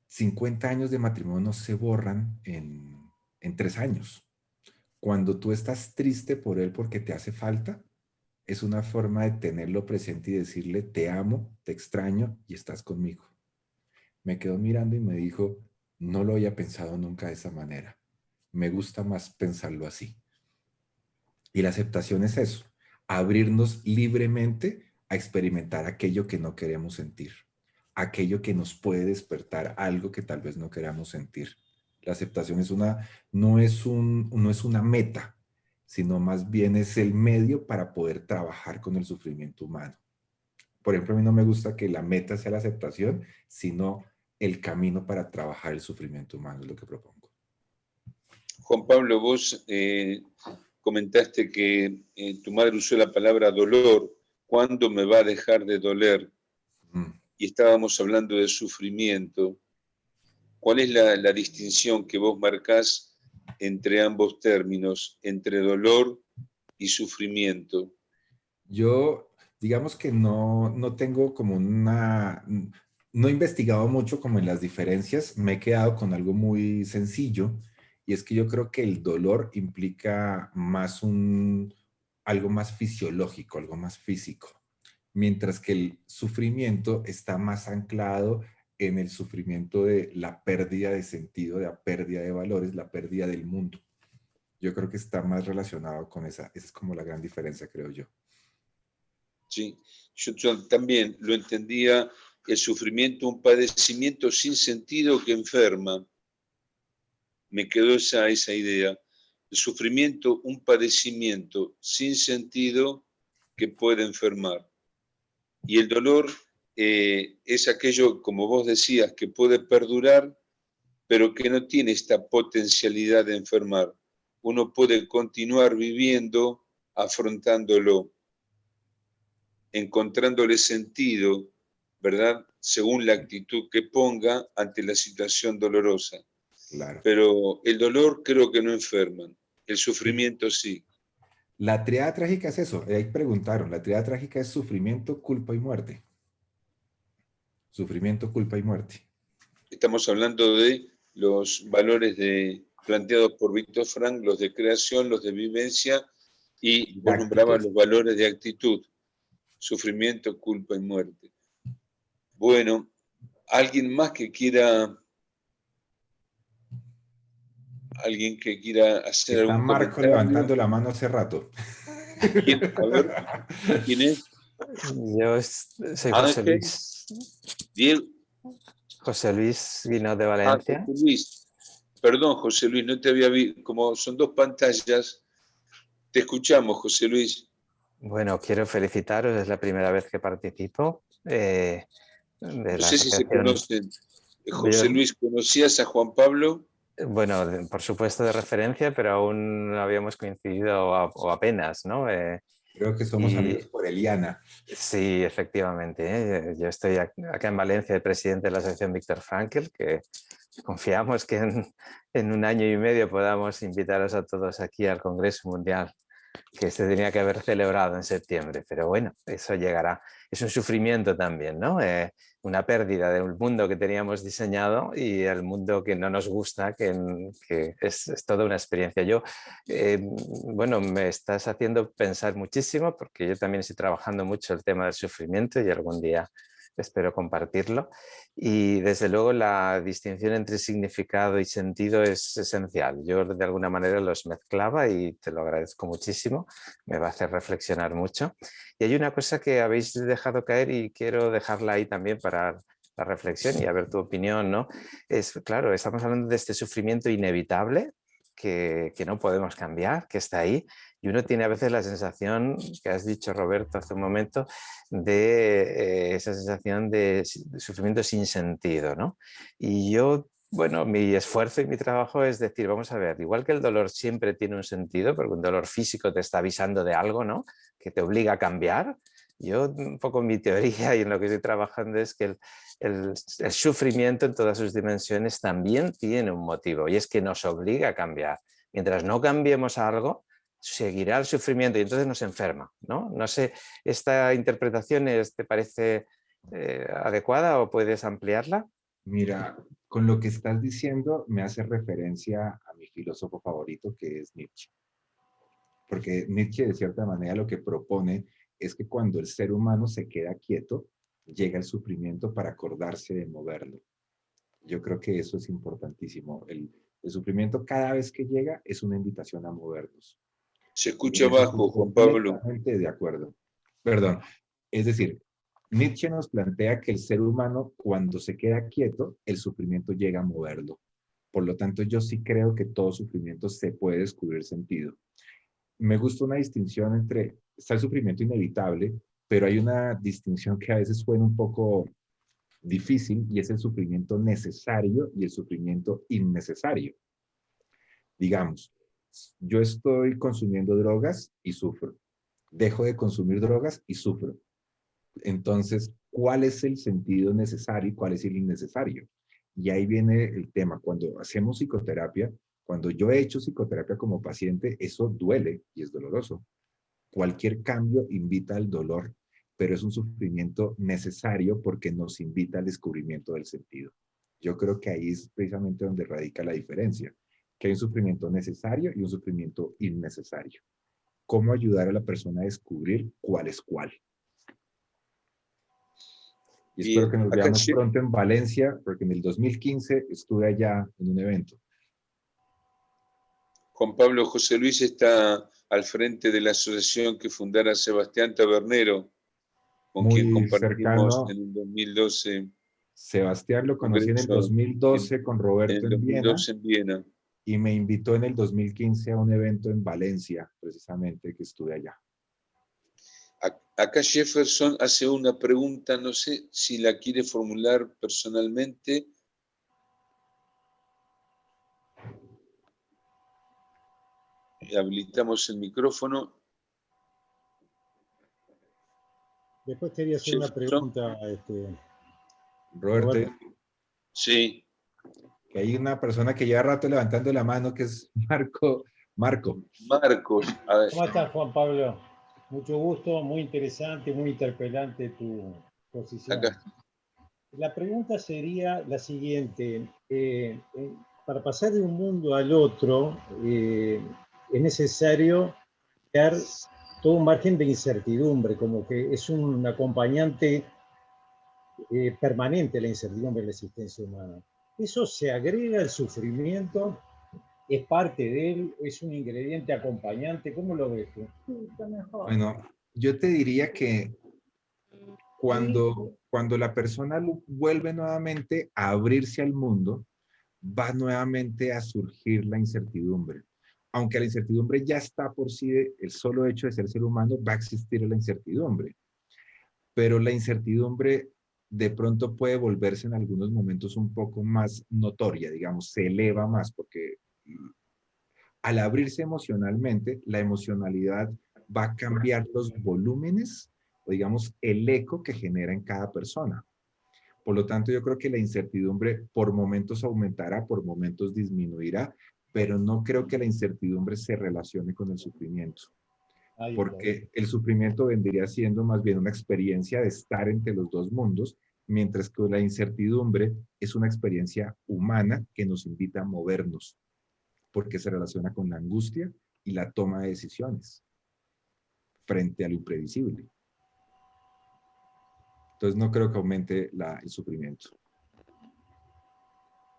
50 años de matrimonio no se borran en 3 años. Cuando tú estás triste por él porque te hace falta, es una forma de tenerlo presente y decirle, te amo, te extraño y estás conmigo. Me quedó mirando y me dijo, no lo había pensado nunca de esa manera. Me gusta más pensarlo así. Y la aceptación es eso, abrirnos libremente a experimentar aquello que no queremos sentir, aquello que nos puede despertar algo que tal vez no queramos sentir. La aceptación no es una meta, sino más bien es el medio para poder trabajar con el sufrimiento humano. Por ejemplo, a mí no me gusta que la meta sea la aceptación, sino el camino para trabajar el sufrimiento humano, es lo que propongo. Juan Pablo, vos comentaste que tu madre usó la palabra dolor. ¿Cuándo me va a dejar de doler? Y estábamos hablando de sufrimiento. ¿Cuál es la distinción que vos marcás entre ambos términos, entre dolor y sufrimiento? Yo, digamos que no tengo como no he investigado mucho como en las diferencias, me he quedado con algo muy sencillo, y es que yo creo que el dolor implica más algo más fisiológico, algo más físico, mientras que el sufrimiento está más anclado en el sufrimiento de la pérdida de sentido, de la pérdida de valores, la pérdida del mundo. Yo creo que está más relacionado con esa es como la gran diferencia, creo yo. Sí, yo también lo entendía el sufrimiento un padecimiento sin sentido que enferma. Me quedó esa idea. El sufrimiento un padecimiento sin sentido que puede enfermar. Y el dolor es aquello, como vos decías, que puede perdurar, pero que no tiene esta potencialidad de enfermar. Uno puede continuar viviendo, afrontándolo, encontrándole sentido, ¿verdad? Según la actitud que ponga ante la situación dolorosa. Claro. Pero el dolor creo que no enferma, el sufrimiento sí. La triada trágica es eso, ahí preguntaron, la triada trágica es sufrimiento, culpa y muerte. Sufrimiento, culpa y muerte. Estamos hablando de los valores planteados por Víctor Frank, los de creación, los de vivencia, y vos nombrabas los valores de actitud, sufrimiento, culpa y muerte. Bueno, ¿alguien más que quiera hacer Está algún Marco comentario? levantando la mano hace rato. A ver, ¿quién es? Yo soy José Ángel. Luis. Diego. José Luis vino de Valencia. José Luis. Perdón, José Luis, no te había visto. Como son dos pantallas, te escuchamos, José Luis. Bueno, quiero felicitaros, es la primera vez que participo. No sé si se conocen. José Luis, ¿conocías a Juan Pablo? Bueno, por supuesto de referencia, pero aún no habíamos coincidido o apenas, ¿no? Creo que somos amigos por Eliana. Sí, efectivamente. Yo estoy acá en Valencia, el presidente de la Asociación Víctor Frankl, que confiamos que en un año y medio podamos invitaros a todos aquí al Congreso Mundial, que se tenía que haber celebrado en septiembre, pero bueno, eso llegará. Es un sufrimiento también, ¿no? Una pérdida del mundo que teníamos diseñado y el mundo que no nos gusta, que es toda una experiencia. Bueno, me estás haciendo pensar muchísimo porque yo también estoy trabajando mucho el tema del sufrimiento y algún día espero compartirlo. Y desde luego la distinción entre significado y sentido es esencial. Yo de alguna manera los mezclaba y te lo agradezco muchísimo. Me va a hacer reflexionar mucho. Y hay una cosa que habéis dejado caer y quiero dejarla ahí también para la reflexión y a ver tu opinión, ¿no? Es claro, estamos hablando de este sufrimiento inevitable que no podemos cambiar, que está ahí. Y uno tiene a veces la sensación, que has dicho Roberto hace un momento, de esa sensación de sufrimiento sin sentido, ¿no? Y yo, bueno, mi esfuerzo y mi trabajo es decir, vamos a ver, igual que el dolor siempre tiene un sentido, porque un dolor físico te está avisando de algo, ¿no? Que te obliga a cambiar. Yo, un poco mi teoría y en lo que estoy trabajando es que el sufrimiento en todas sus dimensiones también tiene un motivo y es que nos obliga a cambiar. Mientras no cambiemos algo, seguirá el sufrimiento y entonces nos enferma, ¿no? No sé, ¿esta interpretación te parece adecuada o puedes ampliarla? Mira, con lo que estás diciendo me hace referencia a mi filósofo favorito, que es Nietzsche. Porque Nietzsche, de cierta manera, lo que propone es que cuando el ser humano se queda quieto, llega el sufrimiento para acordarse de moverlo. Yo creo que eso es importantísimo. El sufrimiento cada vez que llega es una invitación a movernos. Se escucha bajo, Juan Pablo. Completamente de acuerdo. Perdón. Es decir, Nietzsche nos plantea que el ser humano, cuando se queda quieto, el sufrimiento llega a moverlo. Por lo tanto, yo sí creo que todo sufrimiento se puede descubrir sentido. Me gusta una distinción entre, está el sufrimiento inevitable, pero hay una distinción que a veces suena un poco difícil y es el sufrimiento necesario y el sufrimiento innecesario. Digamos, yo estoy consumiendo drogas y sufro. Dejo de consumir drogas y sufro. Entonces, ¿cuál es el sentido necesario y cuál es el innecesario? Y ahí viene el tema. Cuando hacemos psicoterapia, cuando yo he hecho psicoterapia como paciente, eso duele y es doloroso. Cualquier cambio invita al dolor, pero es un sufrimiento necesario porque nos invita al descubrimiento del sentido. Yo creo que ahí es precisamente donde radica la diferencia, que hay un sufrimiento necesario y un sufrimiento innecesario. ¿Cómo ayudar a la persona a descubrir cuál es cuál? Y espero que nos veamos pronto en Valencia, porque en el 2015 estuve allá en un evento. Juan Pablo, José Luis está al frente de la asociación que fundara Sebastián Tabernero. con quien Muy compartimos cercano. en el 2012. Sebastián lo conocí en el 2012 con En Roberto el en Viena 2012 en Viena. y me invitó en el 2015 a un evento en Valencia, precisamente, que estuve allá. Acá Jefferson hace una pregunta, no sé si la quiere formular personalmente. Habilitamos el micrófono. Después quería hacer una Jefferson. pregunta, Roberto, Sí. que hay una persona que lleva rato levantando la mano, que es Marco. Marcos. A ver. ¿Cómo estás, Juan Pablo? Mucho gusto, muy interesante, muy interpelante tu posición. Acá. La pregunta sería la siguiente. Para pasar de un mundo al otro, es necesario crear todo un margen de incertidumbre, como que es un acompañante permanente la incertidumbre en la existencia humana. ¿Eso se agrega al sufrimiento? ¿Es parte de él? ¿Es un ingrediente acompañante? ¿Cómo lo ves tú? Bueno, yo te diría que cuando la persona vuelve nuevamente a abrirse al mundo, va nuevamente a surgir la incertidumbre. Aunque la incertidumbre ya está por sí, el solo hecho de ser ser humano, va a existir la incertidumbre. Pero la incertidumbre de pronto puede volverse en algunos momentos un poco más notoria, digamos, se eleva más, porque al abrirse emocionalmente, la emocionalidad va a cambiar los volúmenes, o digamos, el eco que genera en cada persona. Por lo tanto, yo creo que la incertidumbre por momentos aumentará, por momentos disminuirá, pero no creo que la incertidumbre se relacione con el sufrimiento. Porque el sufrimiento vendría siendo más bien una experiencia de estar entre los dos mundos, mientras que la incertidumbre es una experiencia humana que nos invita a movernos, porque se relaciona con la angustia y la toma de decisiones frente a lo imprevisible. Entonces no creo que aumente el sufrimiento.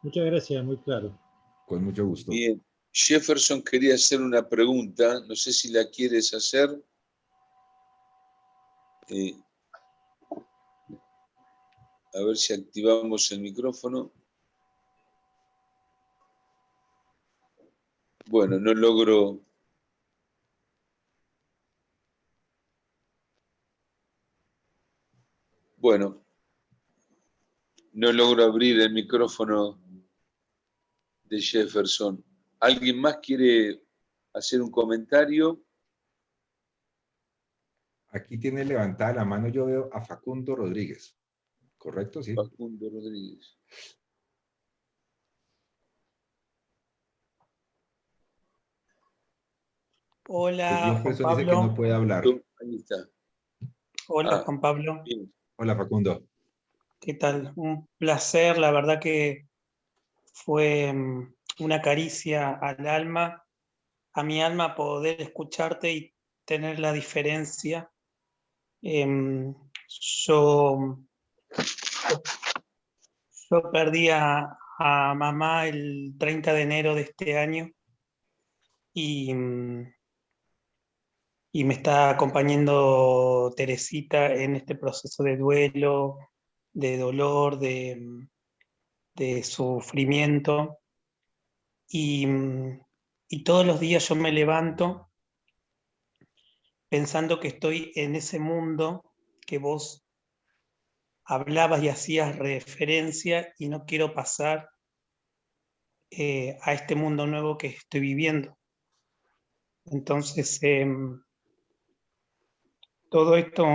Muchas gracias, muy claro. Con mucho gusto. Bien. Jefferson quería hacer una pregunta, no sé si la quieres hacer. A ver si activamos el micrófono. Bueno, no logro. Bueno, no logro abrir el micrófono de Jefferson. ¿Alguien más quiere hacer un comentario? Aquí tiene levantada la mano, yo veo a Facundo Rodríguez. ¿Correcto? Sí. Facundo Rodríguez. Hola, Juan Jefferson dice que no Pablo. puede hablar. Ahí está. Hola, Juan Pablo. Bien. Hola, Facundo. ¿Qué tal? Un placer, la verdad que fue una caricia al alma, a mi alma poder escucharte y tener la diferencia. Yo perdí a mamá el 30 de enero de este año y, y me está acompañando Teresita en este proceso de duelo, de dolor, de sufrimiento. Y, y todos los días yo me levanto pensando que estoy en ese mundo que vos hablabas y hacías referencia y no quiero pasar a este mundo nuevo que estoy viviendo. Entonces, todo esto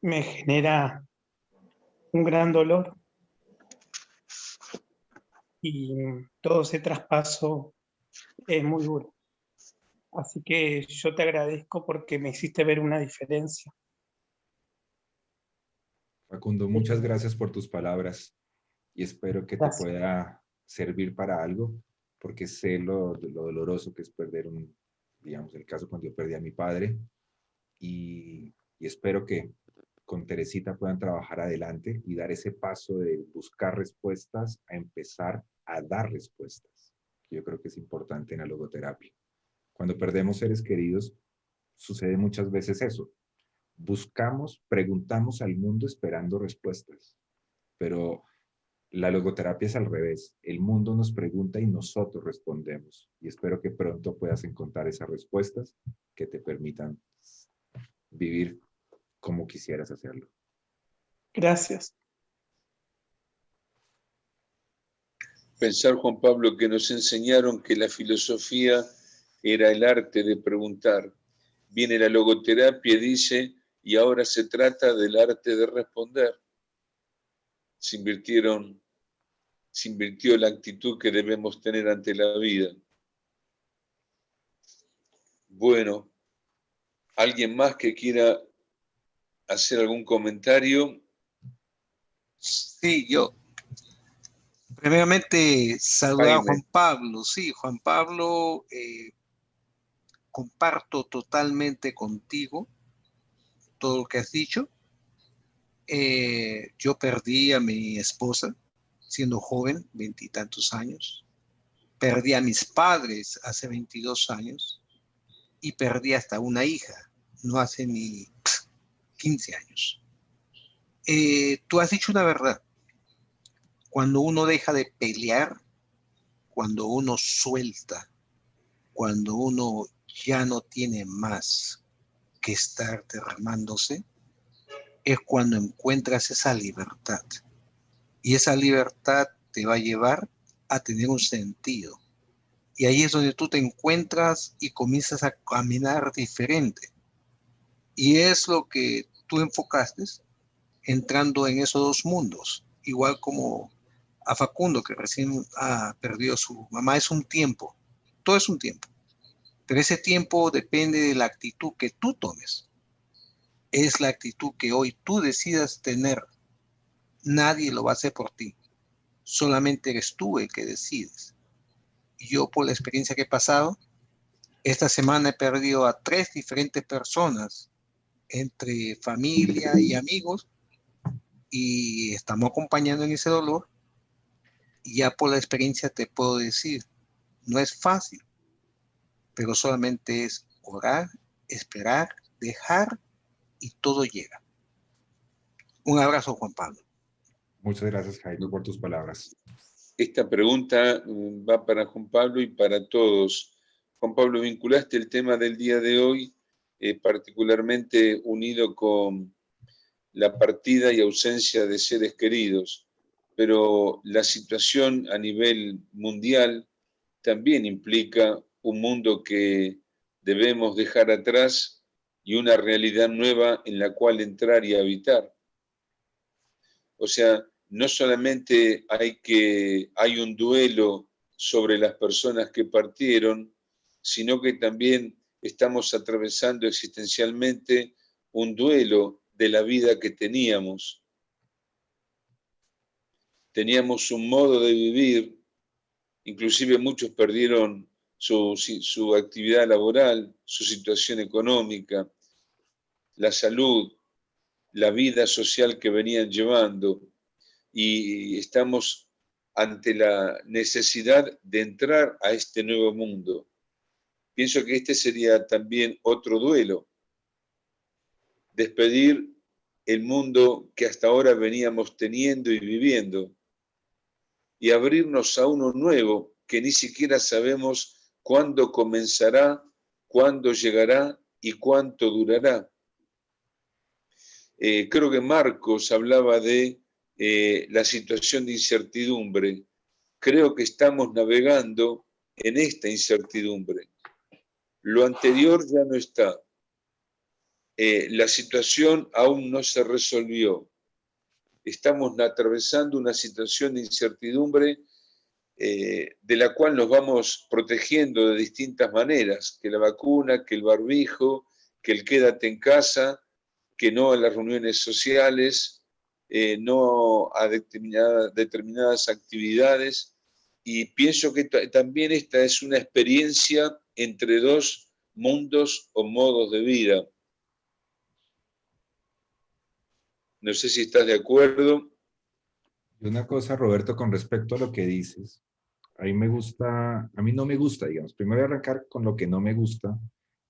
me genera un gran dolor y todo ese traspaso es muy duro. Así que yo te agradezco porque me hiciste ver una diferencia. Facundo, muchas gracias por tus palabras y espero que te Gracias. pueda servir para algo, porque sé lo doloroso que es perder digamos, el caso cuando yo perdí a mi padre y espero que con Teresita puedan trabajar adelante y dar ese paso de buscar respuestas a empezar a dar respuestas. Yo creo que es importante en la logoterapia. Cuando perdemos seres queridos, sucede muchas veces eso. buscamos, preguntamos al mundo esperando respuestas, pero la logoterapia es al revés. El mundo nos pregunta y nosotros respondemos. Y espero que pronto puedas encontrar esas respuestas que te permitan vivir como quisieras hacerlo. Gracias. Pensar, Juan Pablo, que nos enseñaron que la filosofía era el arte de preguntar. Viene la logoterapia y dice, y ahora se trata del arte de responder. Se invirtió la actitud que debemos tener ante la vida. Bueno, ¿alguien más que quiera hacer algún comentario? Sí, yo. Primeramente, saludar a Juan Pablo. Sí, Juan Pablo, comparto totalmente contigo todo lo que has dicho. Yo perdí a mi esposa siendo joven, 20 y tantos años. Perdí a mis padres hace 22 años y perdí hasta una hija, no hace ni 15 años. Tú has dicho una verdad. Cuando uno deja de pelear, cuando uno suelta, cuando uno ya no tiene más que estar derramándose, es cuando encuentras esa libertad. Y esa libertad te va a llevar a tener un sentido. Y ahí es donde tú te encuentras y comienzas a caminar diferente. Y es lo que tú enfocaste entrando en esos dos mundos. Igual como a Facundo, que recién ha perdido su mamá, es un tiempo. Todo es un tiempo. Pero ese tiempo depende de la actitud que tú tomes. Es la actitud que hoy tú decidas tener. Nadie lo va a hacer por ti. Solamente eres tú el que decides. Yo, por la experiencia que he pasado, esta semana he perdido a 3 diferentes personas, entre familia y amigos, y estamos acompañando en ese dolor. Y ya por la experiencia te puedo decir, no es fácil, pero solamente es orar, esperar, dejar y todo llega. Un abrazo, Juan Pablo. Muchas gracias, Jaime, por tus palabras. Esta pregunta va para Juan Pablo y para todos. Juan Pablo, vinculaste el tema del día de hoy, particularmente unido con la partida y ausencia de seres queridos, pero la situación a nivel mundial también implica un mundo que debemos dejar atrás y una realidad nueva en la cual entrar y habitar. O sea, no solamente hay un duelo sobre las personas que partieron, sino que también estamos atravesando existencialmente un duelo de la vida que teníamos. Teníamos un modo de vivir, inclusive muchos perdieron su actividad laboral, su situación económica, la salud, la vida social que venían llevando, y estamos ante la necesidad de entrar a este nuevo mundo. Pienso que este sería también otro duelo, despedir el mundo que hasta ahora veníamos teniendo y viviendo, y abrirnos a uno nuevo que ni siquiera sabemos cuándo comenzará, cuándo llegará y cuánto durará. Creo que Marcos hablaba de la situación de incertidumbre. Creo que estamos navegando en esta incertidumbre. Lo anterior ya no está. La situación aún no se resolvió. Estamos atravesando una situación de incertidumbre de la cual nos vamos protegiendo de distintas maneras, que la vacuna, que el barbijo, que el quédate en casa, que no a las reuniones sociales, no a determinadas actividades, y pienso que también esta es una experiencia entre dos mundos o modos de vida. No sé si estás de acuerdo. Y una cosa, Roberto, con respecto a lo que dices, a mí no me gusta, digamos, primero voy a arrancar con lo que no me gusta,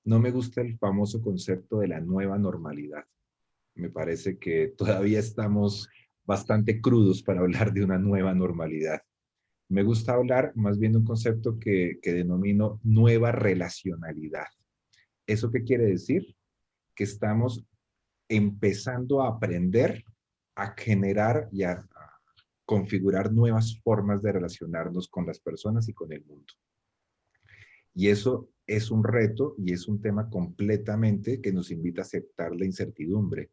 no me gusta el famoso concepto de la nueva normalidad. Me parece que todavía estamos bastante crudos para hablar de una nueva normalidad. Me gusta hablar más bien de un concepto que denomino nueva relacionalidad. ¿Eso qué quiere decir? Que estamos empezando a aprender a generar y a configurar nuevas formas de relacionarnos con las personas y con el mundo. Y eso es un reto y es un tema completamente que nos invita a aceptar la incertidumbre,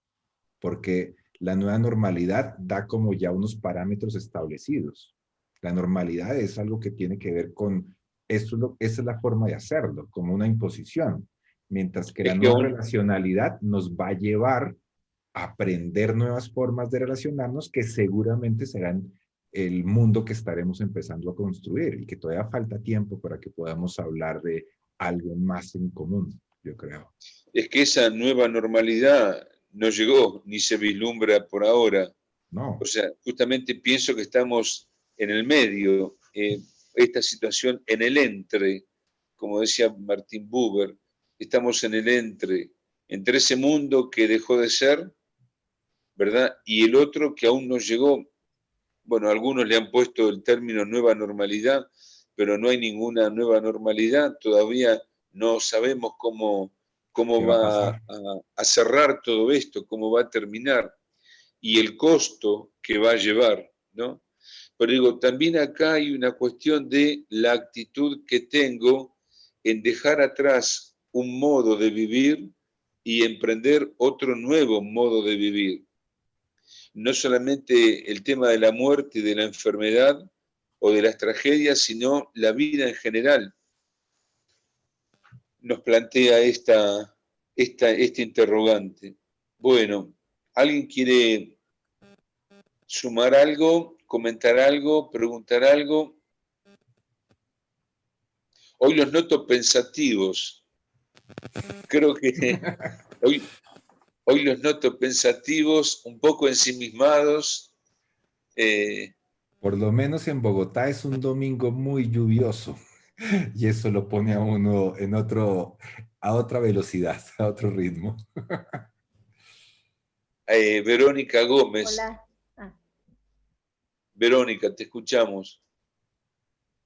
porque la nueva normalidad da como ya unos parámetros establecidos. La normalidad es algo que tiene que ver con, esa es la forma de hacerlo, como una imposición, mientras que la nueva relacionalidad nos va a llevar a aprender nuevas formas de relacionarnos que seguramente serán el mundo que estaremos empezando a construir y que todavía falta tiempo para que podamos hablar de algo más en común, yo creo. Es que esa nueva normalidad no llegó ni se vislumbra por ahora. No. O sea, justamente pienso que estamos en el medio, esta situación en el entre, como decía Martin Buber, estamos en el entre ese mundo que dejó de ser, ¿verdad? Y el otro que aún no llegó. Bueno, algunos le han puesto el término nueva normalidad, pero no hay ninguna nueva normalidad, todavía no sabemos cómo va a cerrar todo esto, cómo va a terminar y el costo que va a llevar, ¿no? Pero digo, también acá hay una cuestión de la actitud que tengo en dejar atrás un modo de vivir y emprender otro nuevo modo de vivir. No solamente el tema de la muerte y de la enfermedad o de las tragedias, sino la vida en general. Nos plantea este interrogante. Bueno, ¿alguien quiere sumar algo, comentar algo, preguntar algo? Hoy los noto pensativos. Creo que hoy los noto pensativos, un poco ensimismados. Por lo menos en Bogotá es un domingo muy lluvioso y eso lo pone a uno en a otra velocidad, a otro ritmo. Verónica Gómez. Hola. Verónica, te escuchamos.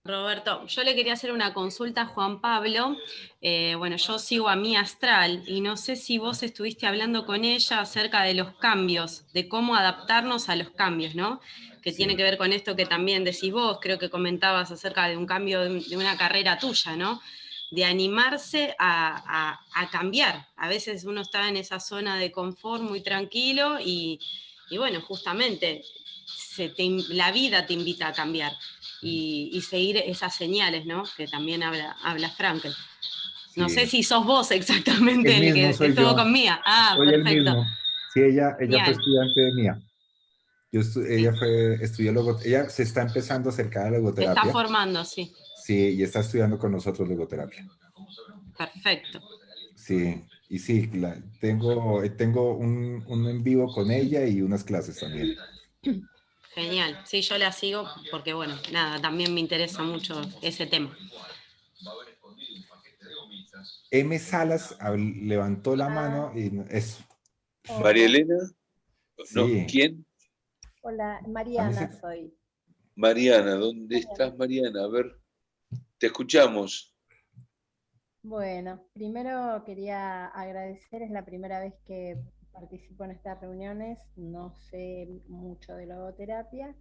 Roberto, yo le quería hacer una consulta a Juan Pablo. Bueno, yo sigo a mi astral y no sé si vos estuviste hablando con ella acerca de los cambios, de cómo adaptarnos a los cambios, ¿no? Que Sí. tiene que ver con esto que también decís vos, creo que comentabas acerca de un cambio de una carrera tuya, ¿no? De animarse a cambiar. A veces uno está en esa zona de confort muy tranquilo y bueno, justamente la vida te invita a cambiar. Y seguir esas señales, ¿no? Que también habla Frankl. No sé si sos vos exactamente el que estuvo con Mía. Ah, soy perfecto. El mismo. Sí, ella fue Genial. estudiante de Mía. Ella estudió ella se está empezando a acercar a la Se logoterapia. está formando, sí. Sí, y está estudiando con nosotros logoterapia. Perfecto. Sí, y sí, tengo un en vivo con ella y unas clases también. Genial. Sí, yo la sigo porque, bueno, nada, también me interesa mucho ese tema. M. Salas levantó la mano y eso. María Elena. No, Sí. ¿quién? Hola, Mariana soy. Mariana, ¿dónde estás, Mariana? A ver, te escuchamos. Bueno, primero quería agradecer, es la primera vez que participo en estas reuniones, no sé mucho de logoterapia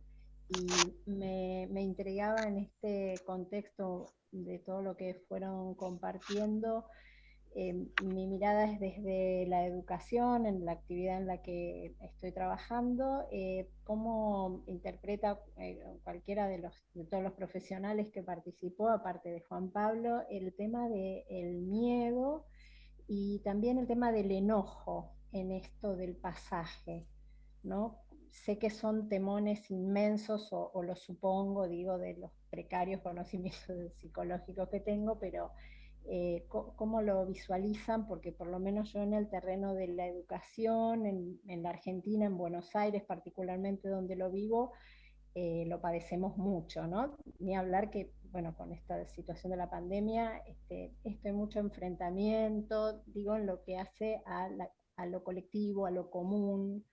y me intrigaba en este contexto de todo lo que fueron compartiendo. Mi mirada es desde la educación, en la actividad en la que estoy trabajando, cómo interpreta cualquiera de todos los profesionales que participó, aparte de Juan Pablo, el tema del miedo y también el tema del enojo en esto del pasaje, ¿no? Sé que son temones inmensos, o lo supongo, digo, de los precarios conocimientos psicológicos que tengo, pero cómo lo visualizan, porque por lo menos yo en el terreno de la educación, en la Argentina, en Buenos Aires particularmente donde lo vivo, lo padecemos mucho, ¿no? Ni hablar que, bueno, con esta situación de la pandemia, esto hay mucho enfrentamiento, digo, en lo que hace a lo colectivo, a lo común.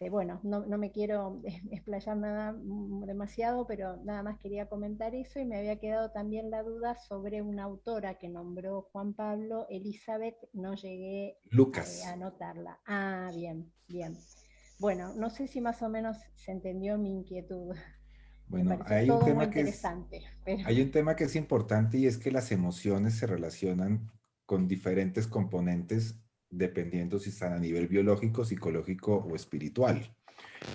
Bueno, no me quiero explayar nada demasiado, pero nada más quería comentar eso, y me había quedado también la duda sobre una autora que nombró Juan Pablo, Elizabeth, no llegué a anotarla. Ah, bien, bien. Bueno, no sé si más o menos se entendió mi inquietud. Bueno, Me parece todo muy interesante. Hay un tema que es importante, y es que las emociones se relacionan con diferentes componentes dependiendo si están a nivel biológico, psicológico o espiritual.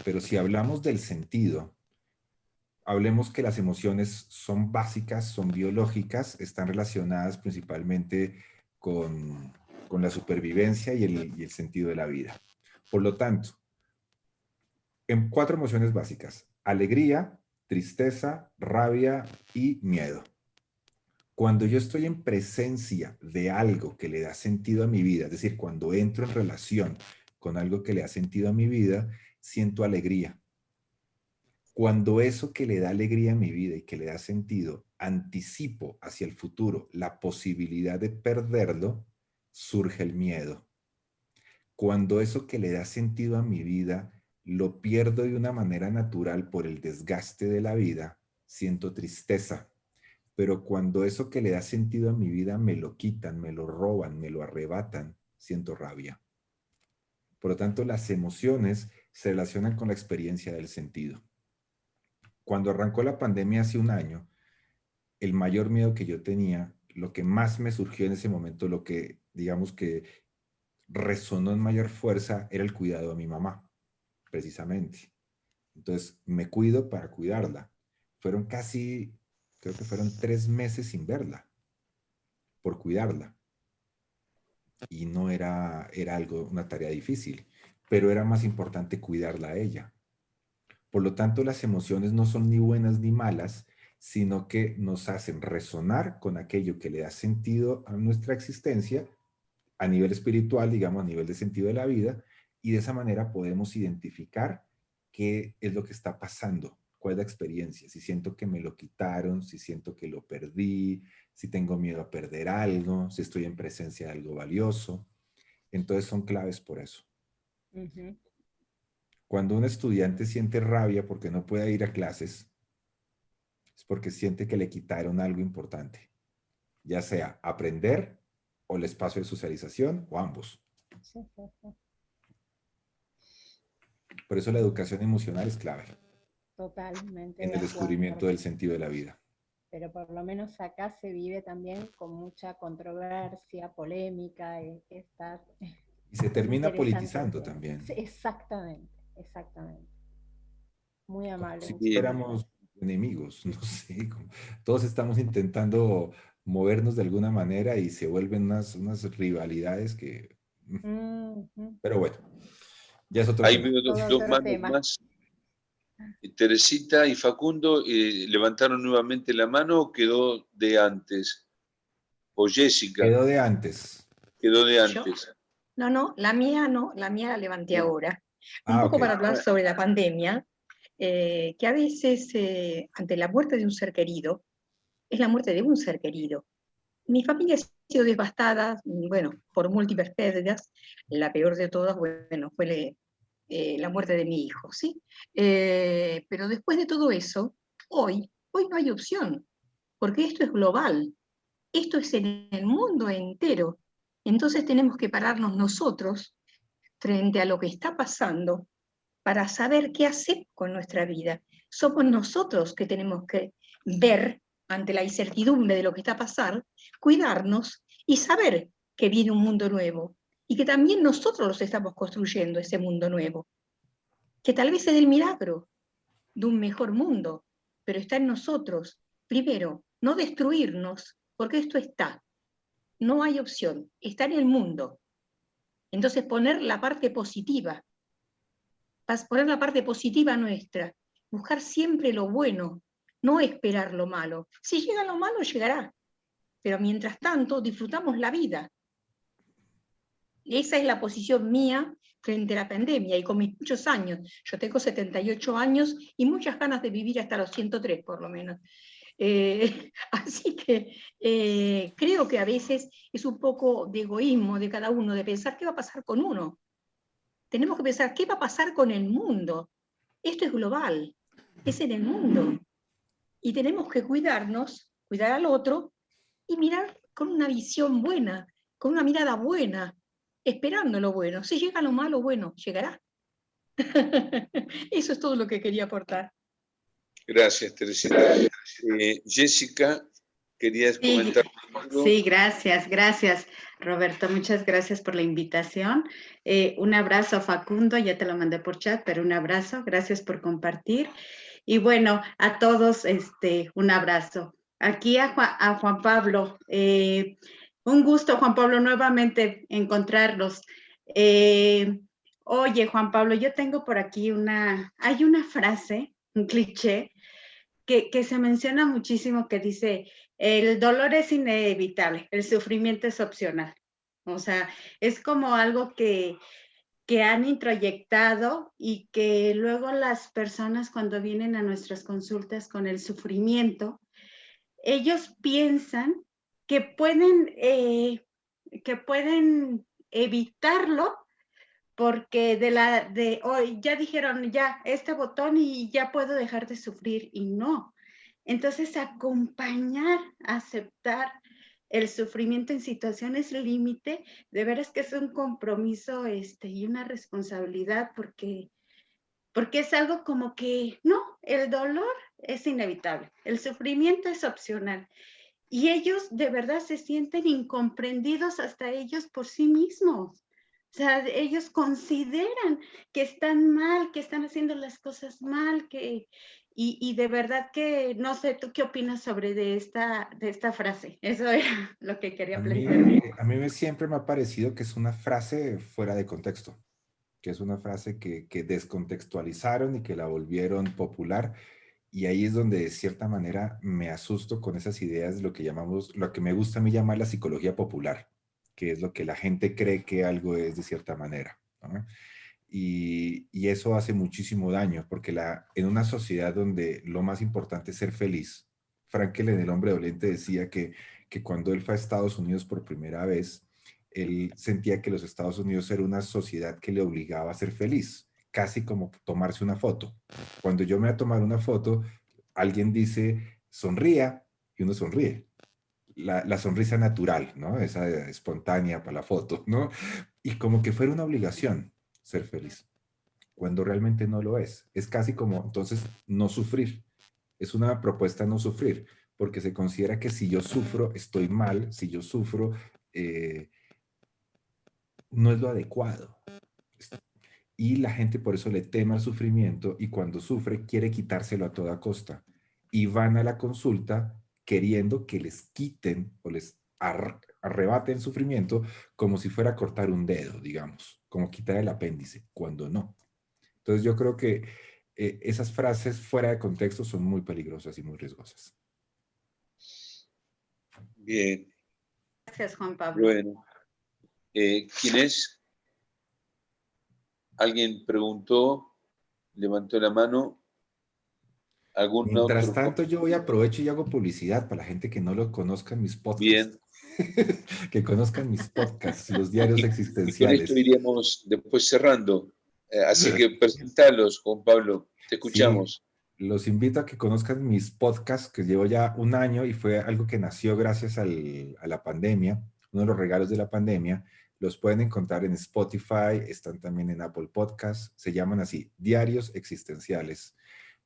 Pero si hablamos del sentido, hablemos que las emociones son básicas, son biológicas, están relacionadas principalmente con la supervivencia y el sentido de la vida. Por lo tanto, en 4 emociones básicas: alegría, tristeza, rabia y miedo. Cuando yo estoy en presencia de algo que le da sentido a mi vida, es decir, cuando entro en relación con algo que le da sentido a mi vida, siento alegría. Cuando eso que le da alegría a mi vida y que le da sentido, anticipo hacia el futuro la posibilidad de perderlo, surge el miedo. Cuando eso que le da sentido a mi vida lo pierdo de una manera natural por el desgaste de la vida, siento tristeza. Pero cuando eso que le da sentido a mi vida me lo quitan, me lo roban, me lo arrebatan, siento rabia. Por lo tanto, las emociones se relacionan con la experiencia del sentido. Cuando arrancó la pandemia hace un año, el mayor miedo que yo tenía, lo que más me surgió en ese momento, lo que digamos que resonó en mayor fuerza, era el cuidado a mi mamá, precisamente. Entonces, me cuido para cuidarla. Fueron casi, creo que fueron 3 meses sin verla, por cuidarla. Y no era una tarea difícil, pero era más importante cuidarla a ella. Por lo tanto, las emociones no son ni buenas ni malas, sino que nos hacen resonar con aquello que le da sentido a nuestra existencia, a nivel espiritual, digamos, a nivel de sentido de la vida, y de esa manera podemos identificar qué es lo que está pasando, cuál es la experiencia, si siento que me lo quitaron, si siento que lo perdí, si tengo miedo a perder algo, si estoy en presencia de algo valioso. Entonces son claves por eso. Uh-huh. Cuando un estudiante siente rabia porque no puede ir a clases, es porque siente que le quitaron algo importante, ya sea aprender o el espacio de socialización, o ambos. Sí, sí, sí. Por eso la educación emocional es clave. Totalmente. En el descubrimiento del sentido de la vida. Pero por lo menos acá se vive también con mucha controversia, polémica, y se termina politizando tema. también. Sí, exactamente, exactamente. Muy amable. Como si fuéramos enemigos, no sé. Todos estamos intentando movernos de alguna manera y se vuelven unas rivalidades que... Uh-huh. Pero bueno, ya es otro Ahí tema. veo dos manos más. Teresita y Facundo levantaron nuevamente la mano, ¿o quedó de antes? ¿O Jessica? Quedó de antes. Quedó de antes. No, la mía no, la mía la levanté ahora. Un poco okay. para hablar sobre la pandemia, que a veces ante la muerte de un ser querido, es la muerte de un ser querido. Mi familia ha sido devastada, bueno, por múltiples pérdidas. La peor de todas, bueno, fue la muerte de mi hijo, ¿sí? Pero después de todo eso, hoy no hay opción, porque esto es global, esto es en el mundo entero. Entonces tenemos que pararnos nosotros frente a lo que está pasando para saber qué hacer con nuestra vida. Somos nosotros que tenemos que ver ante la incertidumbre de lo que está a pasar, cuidarnos y saber que viene un mundo nuevo y que también nosotros los estamos construyendo, ese mundo nuevo, que tal vez es el milagro de un mejor mundo, pero está en nosotros. Primero, no destruirnos, porque esto está. No hay opción, está en el mundo. Entonces poner la parte positiva, poner la parte positiva nuestra, buscar siempre lo bueno, no esperar lo malo. Si llega lo malo, llegará, pero mientras tanto disfrutamos la vida. Esa es la posición mía frente a la pandemia y con mis muchos años. Yo tengo 78 años y muchas ganas de vivir hasta los 103 por lo menos. Así que creo que a veces es un poco de egoísmo de cada uno, de pensar qué va a pasar con uno. Tenemos que pensar qué va a pasar con el mundo. Esto es global, es en el mundo. Y tenemos que cuidarnos, cuidar al otro y mirar con una visión buena, con una mirada buena, esperando lo bueno. Si llega lo malo, bueno, llegará. Eso es todo lo que quería aportar. Gracias, Teresita. Jessica, ¿querías comentar algo? Sí, gracias, Roberto. Muchas gracias por la invitación. Un abrazo a Facundo, ya te lo mandé por chat, pero un abrazo. Gracias por compartir. Y bueno, a todos, un abrazo. Aquí a Juan Pablo. Un gusto, Juan Pablo, nuevamente encontrarlos. Oye, Juan Pablo, yo tengo por aquí hay una frase, un cliché, que se menciona muchísimo, que dice: el dolor es inevitable, el sufrimiento es opcional. O sea, es como algo que han introyectado y que luego las personas, cuando vienen a nuestras consultas con el sufrimiento, ellos piensan que pueden evitarlo, porque hoy ya dijeron, ya, este botón y ya puedo dejar de sufrir, y no. Entonces, acompañar, aceptar el sufrimiento en situaciones límite, de veras que es un compromiso y una responsabilidad, porque es algo como que, no, el dolor es inevitable, el sufrimiento es opcional. Y ellos de verdad se sienten incomprendidos hasta ellos por sí mismos. O sea, ellos consideran que están mal, que están haciendo las cosas mal, y de verdad que, no sé, ¿tú qué opinas sobre de esta frase? Eso era lo que quería plantear. A mí siempre me ha parecido que es una frase fuera de contexto, que es una frase que descontextualizaron y que la volvieron popular. Y ahí es donde de cierta manera me asusto con esas ideas de lo que me gusta a mí llamar la psicología popular, que es lo que la gente cree que algo es de cierta manera, ¿no? Y eso hace muchísimo daño, porque en una sociedad donde lo más importante es ser feliz, Frankl, en El hombre doliente, decía que cuando él fue a Estados Unidos por primera vez, él sentía que los Estados Unidos era una sociedad que le obligaba a ser feliz, casi como tomarse una foto. Cuando yo me voy a tomar una foto, alguien dice, sonría, y uno sonríe. La sonrisa natural, ¿no? Esa espontánea para la foto, ¿no? Y como que fuera una obligación ser feliz, cuando realmente no lo es. Es casi como, entonces, no sufrir. Es una propuesta no sufrir, porque se considera que si yo sufro, estoy mal, si yo sufro, no es lo adecuado. Y la gente por eso le teme al sufrimiento, y cuando sufre quiere quitárselo a toda costa. Y van a la consulta queriendo que les quiten o les arrebaten sufrimiento, como si fuera a cortar un dedo, digamos, como quitar el apéndice, cuando no. Entonces yo creo que esas frases fuera de contexto son muy peligrosas y muy riesgosas. Bien. Gracias, Juan Pablo. Bueno, ¿quién es? ¿Alguien preguntó? ¿Levantó la mano? Mientras tanto, yo aprovecho y hago publicidad para la gente que no lo conozca en mis podcasts. Bien. Que conozcan mis podcasts, los diarios existenciales. Con esto iríamos después cerrando. Así que presentalos, Juan Pablo. Te escuchamos. Sí, los invito a que conozcan mis podcasts, que llevo ya un año y fue algo que nació gracias a la pandemia, uno de los regalos de la pandemia. Los pueden encontrar en Spotify, están también en Apple Podcasts, se llaman así, Diarios Existenciales.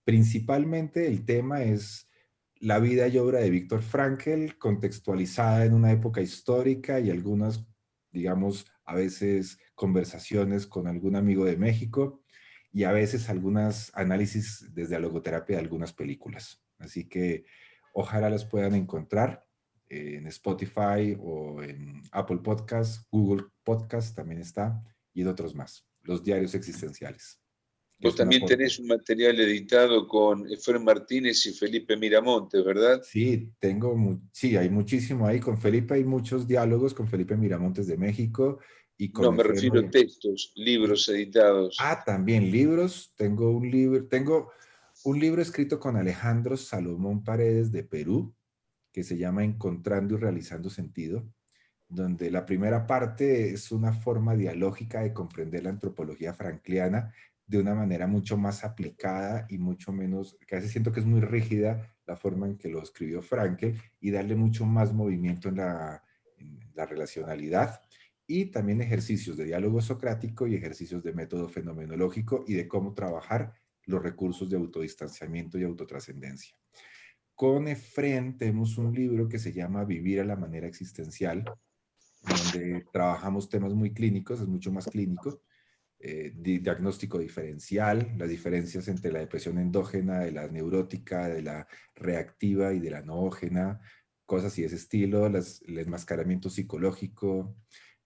Principalmente el tema es la vida y obra de Viktor Frankl, contextualizada en una época histórica, y algunas, digamos, a veces conversaciones con algún amigo de México, y a veces algunos análisis desde la logoterapia de algunas películas. Así que ojalá las puedan encontrar en Spotify o en Apple Podcasts, Google Podcasts también está, y en otros más, los diarios existenciales. Vos también tenés un material editado con Efraín Martínez y Felipe Miramontes, ¿verdad? Sí, hay muchísimo ahí. Con Felipe hay muchos diálogos con Felipe Miramontes de México, Y con No, me Efrén refiero a textos, libros editados. Ah, también libros. Tengo un libro escrito con Alejandro Salomón Paredes de Perú, que se llama Encontrando y Realizando Sentido, donde la primera parte es una forma dialógica de comprender la antropología frankliana de una manera mucho más aplicada y mucho menos, que a veces siento que es muy rígida la forma en que lo escribió Frankl, y darle mucho más movimiento en la relacionalidad, y también ejercicios de diálogo socrático y ejercicios de método fenomenológico y de cómo trabajar los recursos de autodistanciamiento y autotrascendencia. Con Efrén tenemos un libro que se llama Vivir a la manera existencial, donde trabajamos temas muy clínicos, es mucho más clínico, diagnóstico diferencial, las diferencias entre la depresión endógena, de la neurótica, de la reactiva y de la noógena, cosas así de ese estilo, el enmascaramiento psicológico,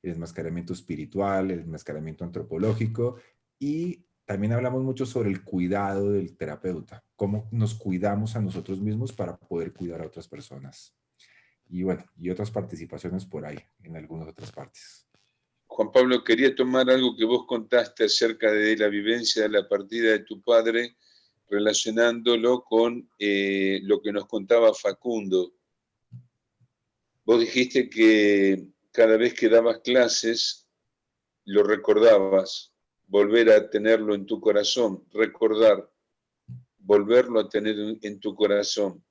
el enmascaramiento espiritual, el enmascaramiento antropológico, y también hablamos mucho sobre el cuidado del terapeuta, cómo nos cuidamos a nosotros mismos para poder cuidar a otras personas. Y bueno, y otras participaciones por ahí, en algunas otras partes. Juan Pablo, quería tomar algo que vos contaste acerca de la vivencia de la partida de tu padre, relacionándolo con lo que nos contaba Facundo. Vos dijiste que cada vez que dabas clases, lo recordabas, volver a tenerlo en tu corazón, recordar, volverlo a tener en tu corazón.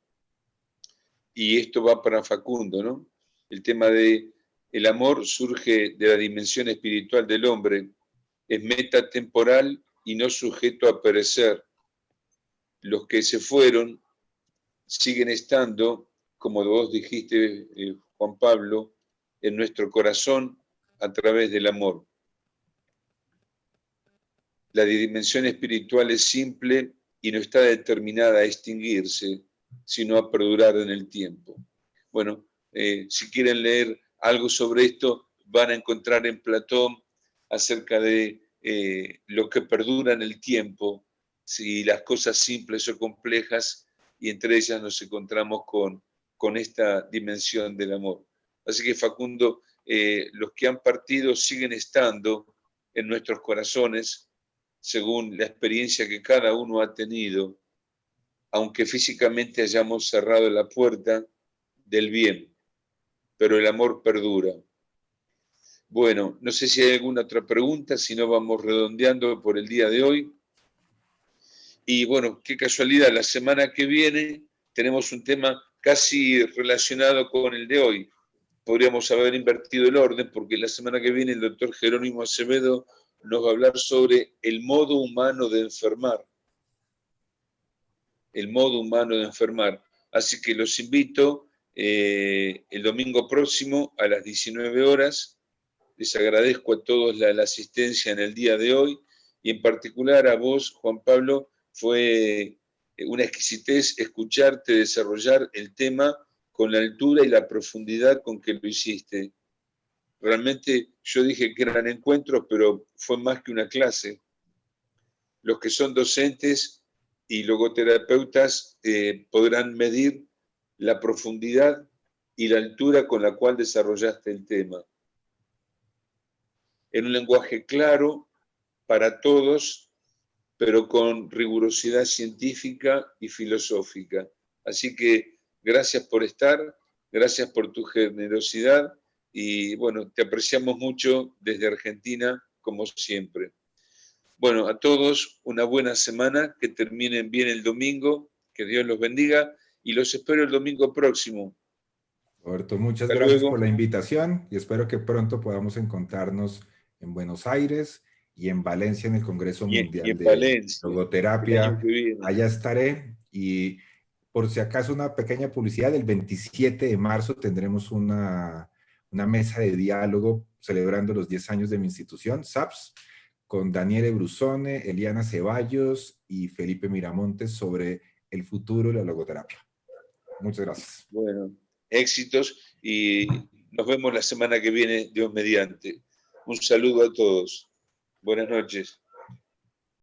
Y esto va para Facundo, ¿no? El tema de el amor surge de la dimensión espiritual del hombre, es metatemporal y no sujeto a perecer. Los que se fueron siguen estando, como vos dijiste, Juan Pablo, en nuestro corazón a través del amor. La dimensión espiritual es simple y no está determinada a extinguirse, sino a perdurar en el tiempo. Bueno, si quieren leer algo sobre esto, van a encontrar en Platón acerca de lo que perdura en el tiempo, si las cosas simples o complejas, y entre ellas nos encontramos con esta dimensión del amor. Así que, Facundo, los que han partido siguen estando en nuestros corazones, según la experiencia que cada uno ha tenido, aunque físicamente hayamos cerrado la puerta del bien, pero el amor perdura. Bueno, no sé si hay alguna otra pregunta, si no vamos redondeando por el día de hoy. Y bueno, qué casualidad, la semana que viene tenemos un tema casi relacionado con el de hoy. Podríamos haber invertido el orden, porque la semana que viene el doctor Jerónimo Acevedo nos va a hablar sobre el modo humano de enfermar. El modo humano de enfermar. Así que los invito el domingo próximo a las 19 horas. Les agradezco a todos la asistencia en el día de hoy, y en particular a vos, Juan Pablo, fue una exquisitez escucharte desarrollar el tema con la altura y la profundidad con que lo hiciste. Realmente yo dije que eran encuentros, pero fue más que una clase. Los que son docentes y logoterapeutas podrán medir la profundidad y la altura con la cual desarrollaste el tema. En un lenguaje claro para todos, pero con rigurosidad científica y filosófica. Así que gracias por estar, gracias por tu generosidad, y bueno, te apreciamos mucho desde Argentina, como siempre. Bueno, a todos una buena semana, que terminen bien el domingo, que Dios los bendiga, y los espero el domingo próximo. Roberto, muchas Hasta gracias luego. por la invitación, y espero que pronto podamos encontrarnos en Buenos Aires y en Valencia en el Congreso Mundial de Valencia, Logoterapia. el año que viene. Allá estaré, y por si acaso una pequeña publicidad, el 27 de marzo tendremos una mesa de diálogo celebrando los 10 años de mi institución, SAPS, con Daniele Brusone, Eliana Ceballos y Felipe Miramontes sobre el futuro de la logoterapia. Muchas gracias. Bueno, éxitos, y nos vemos la semana que viene, Dios mediante. Un saludo a todos. Buenas noches.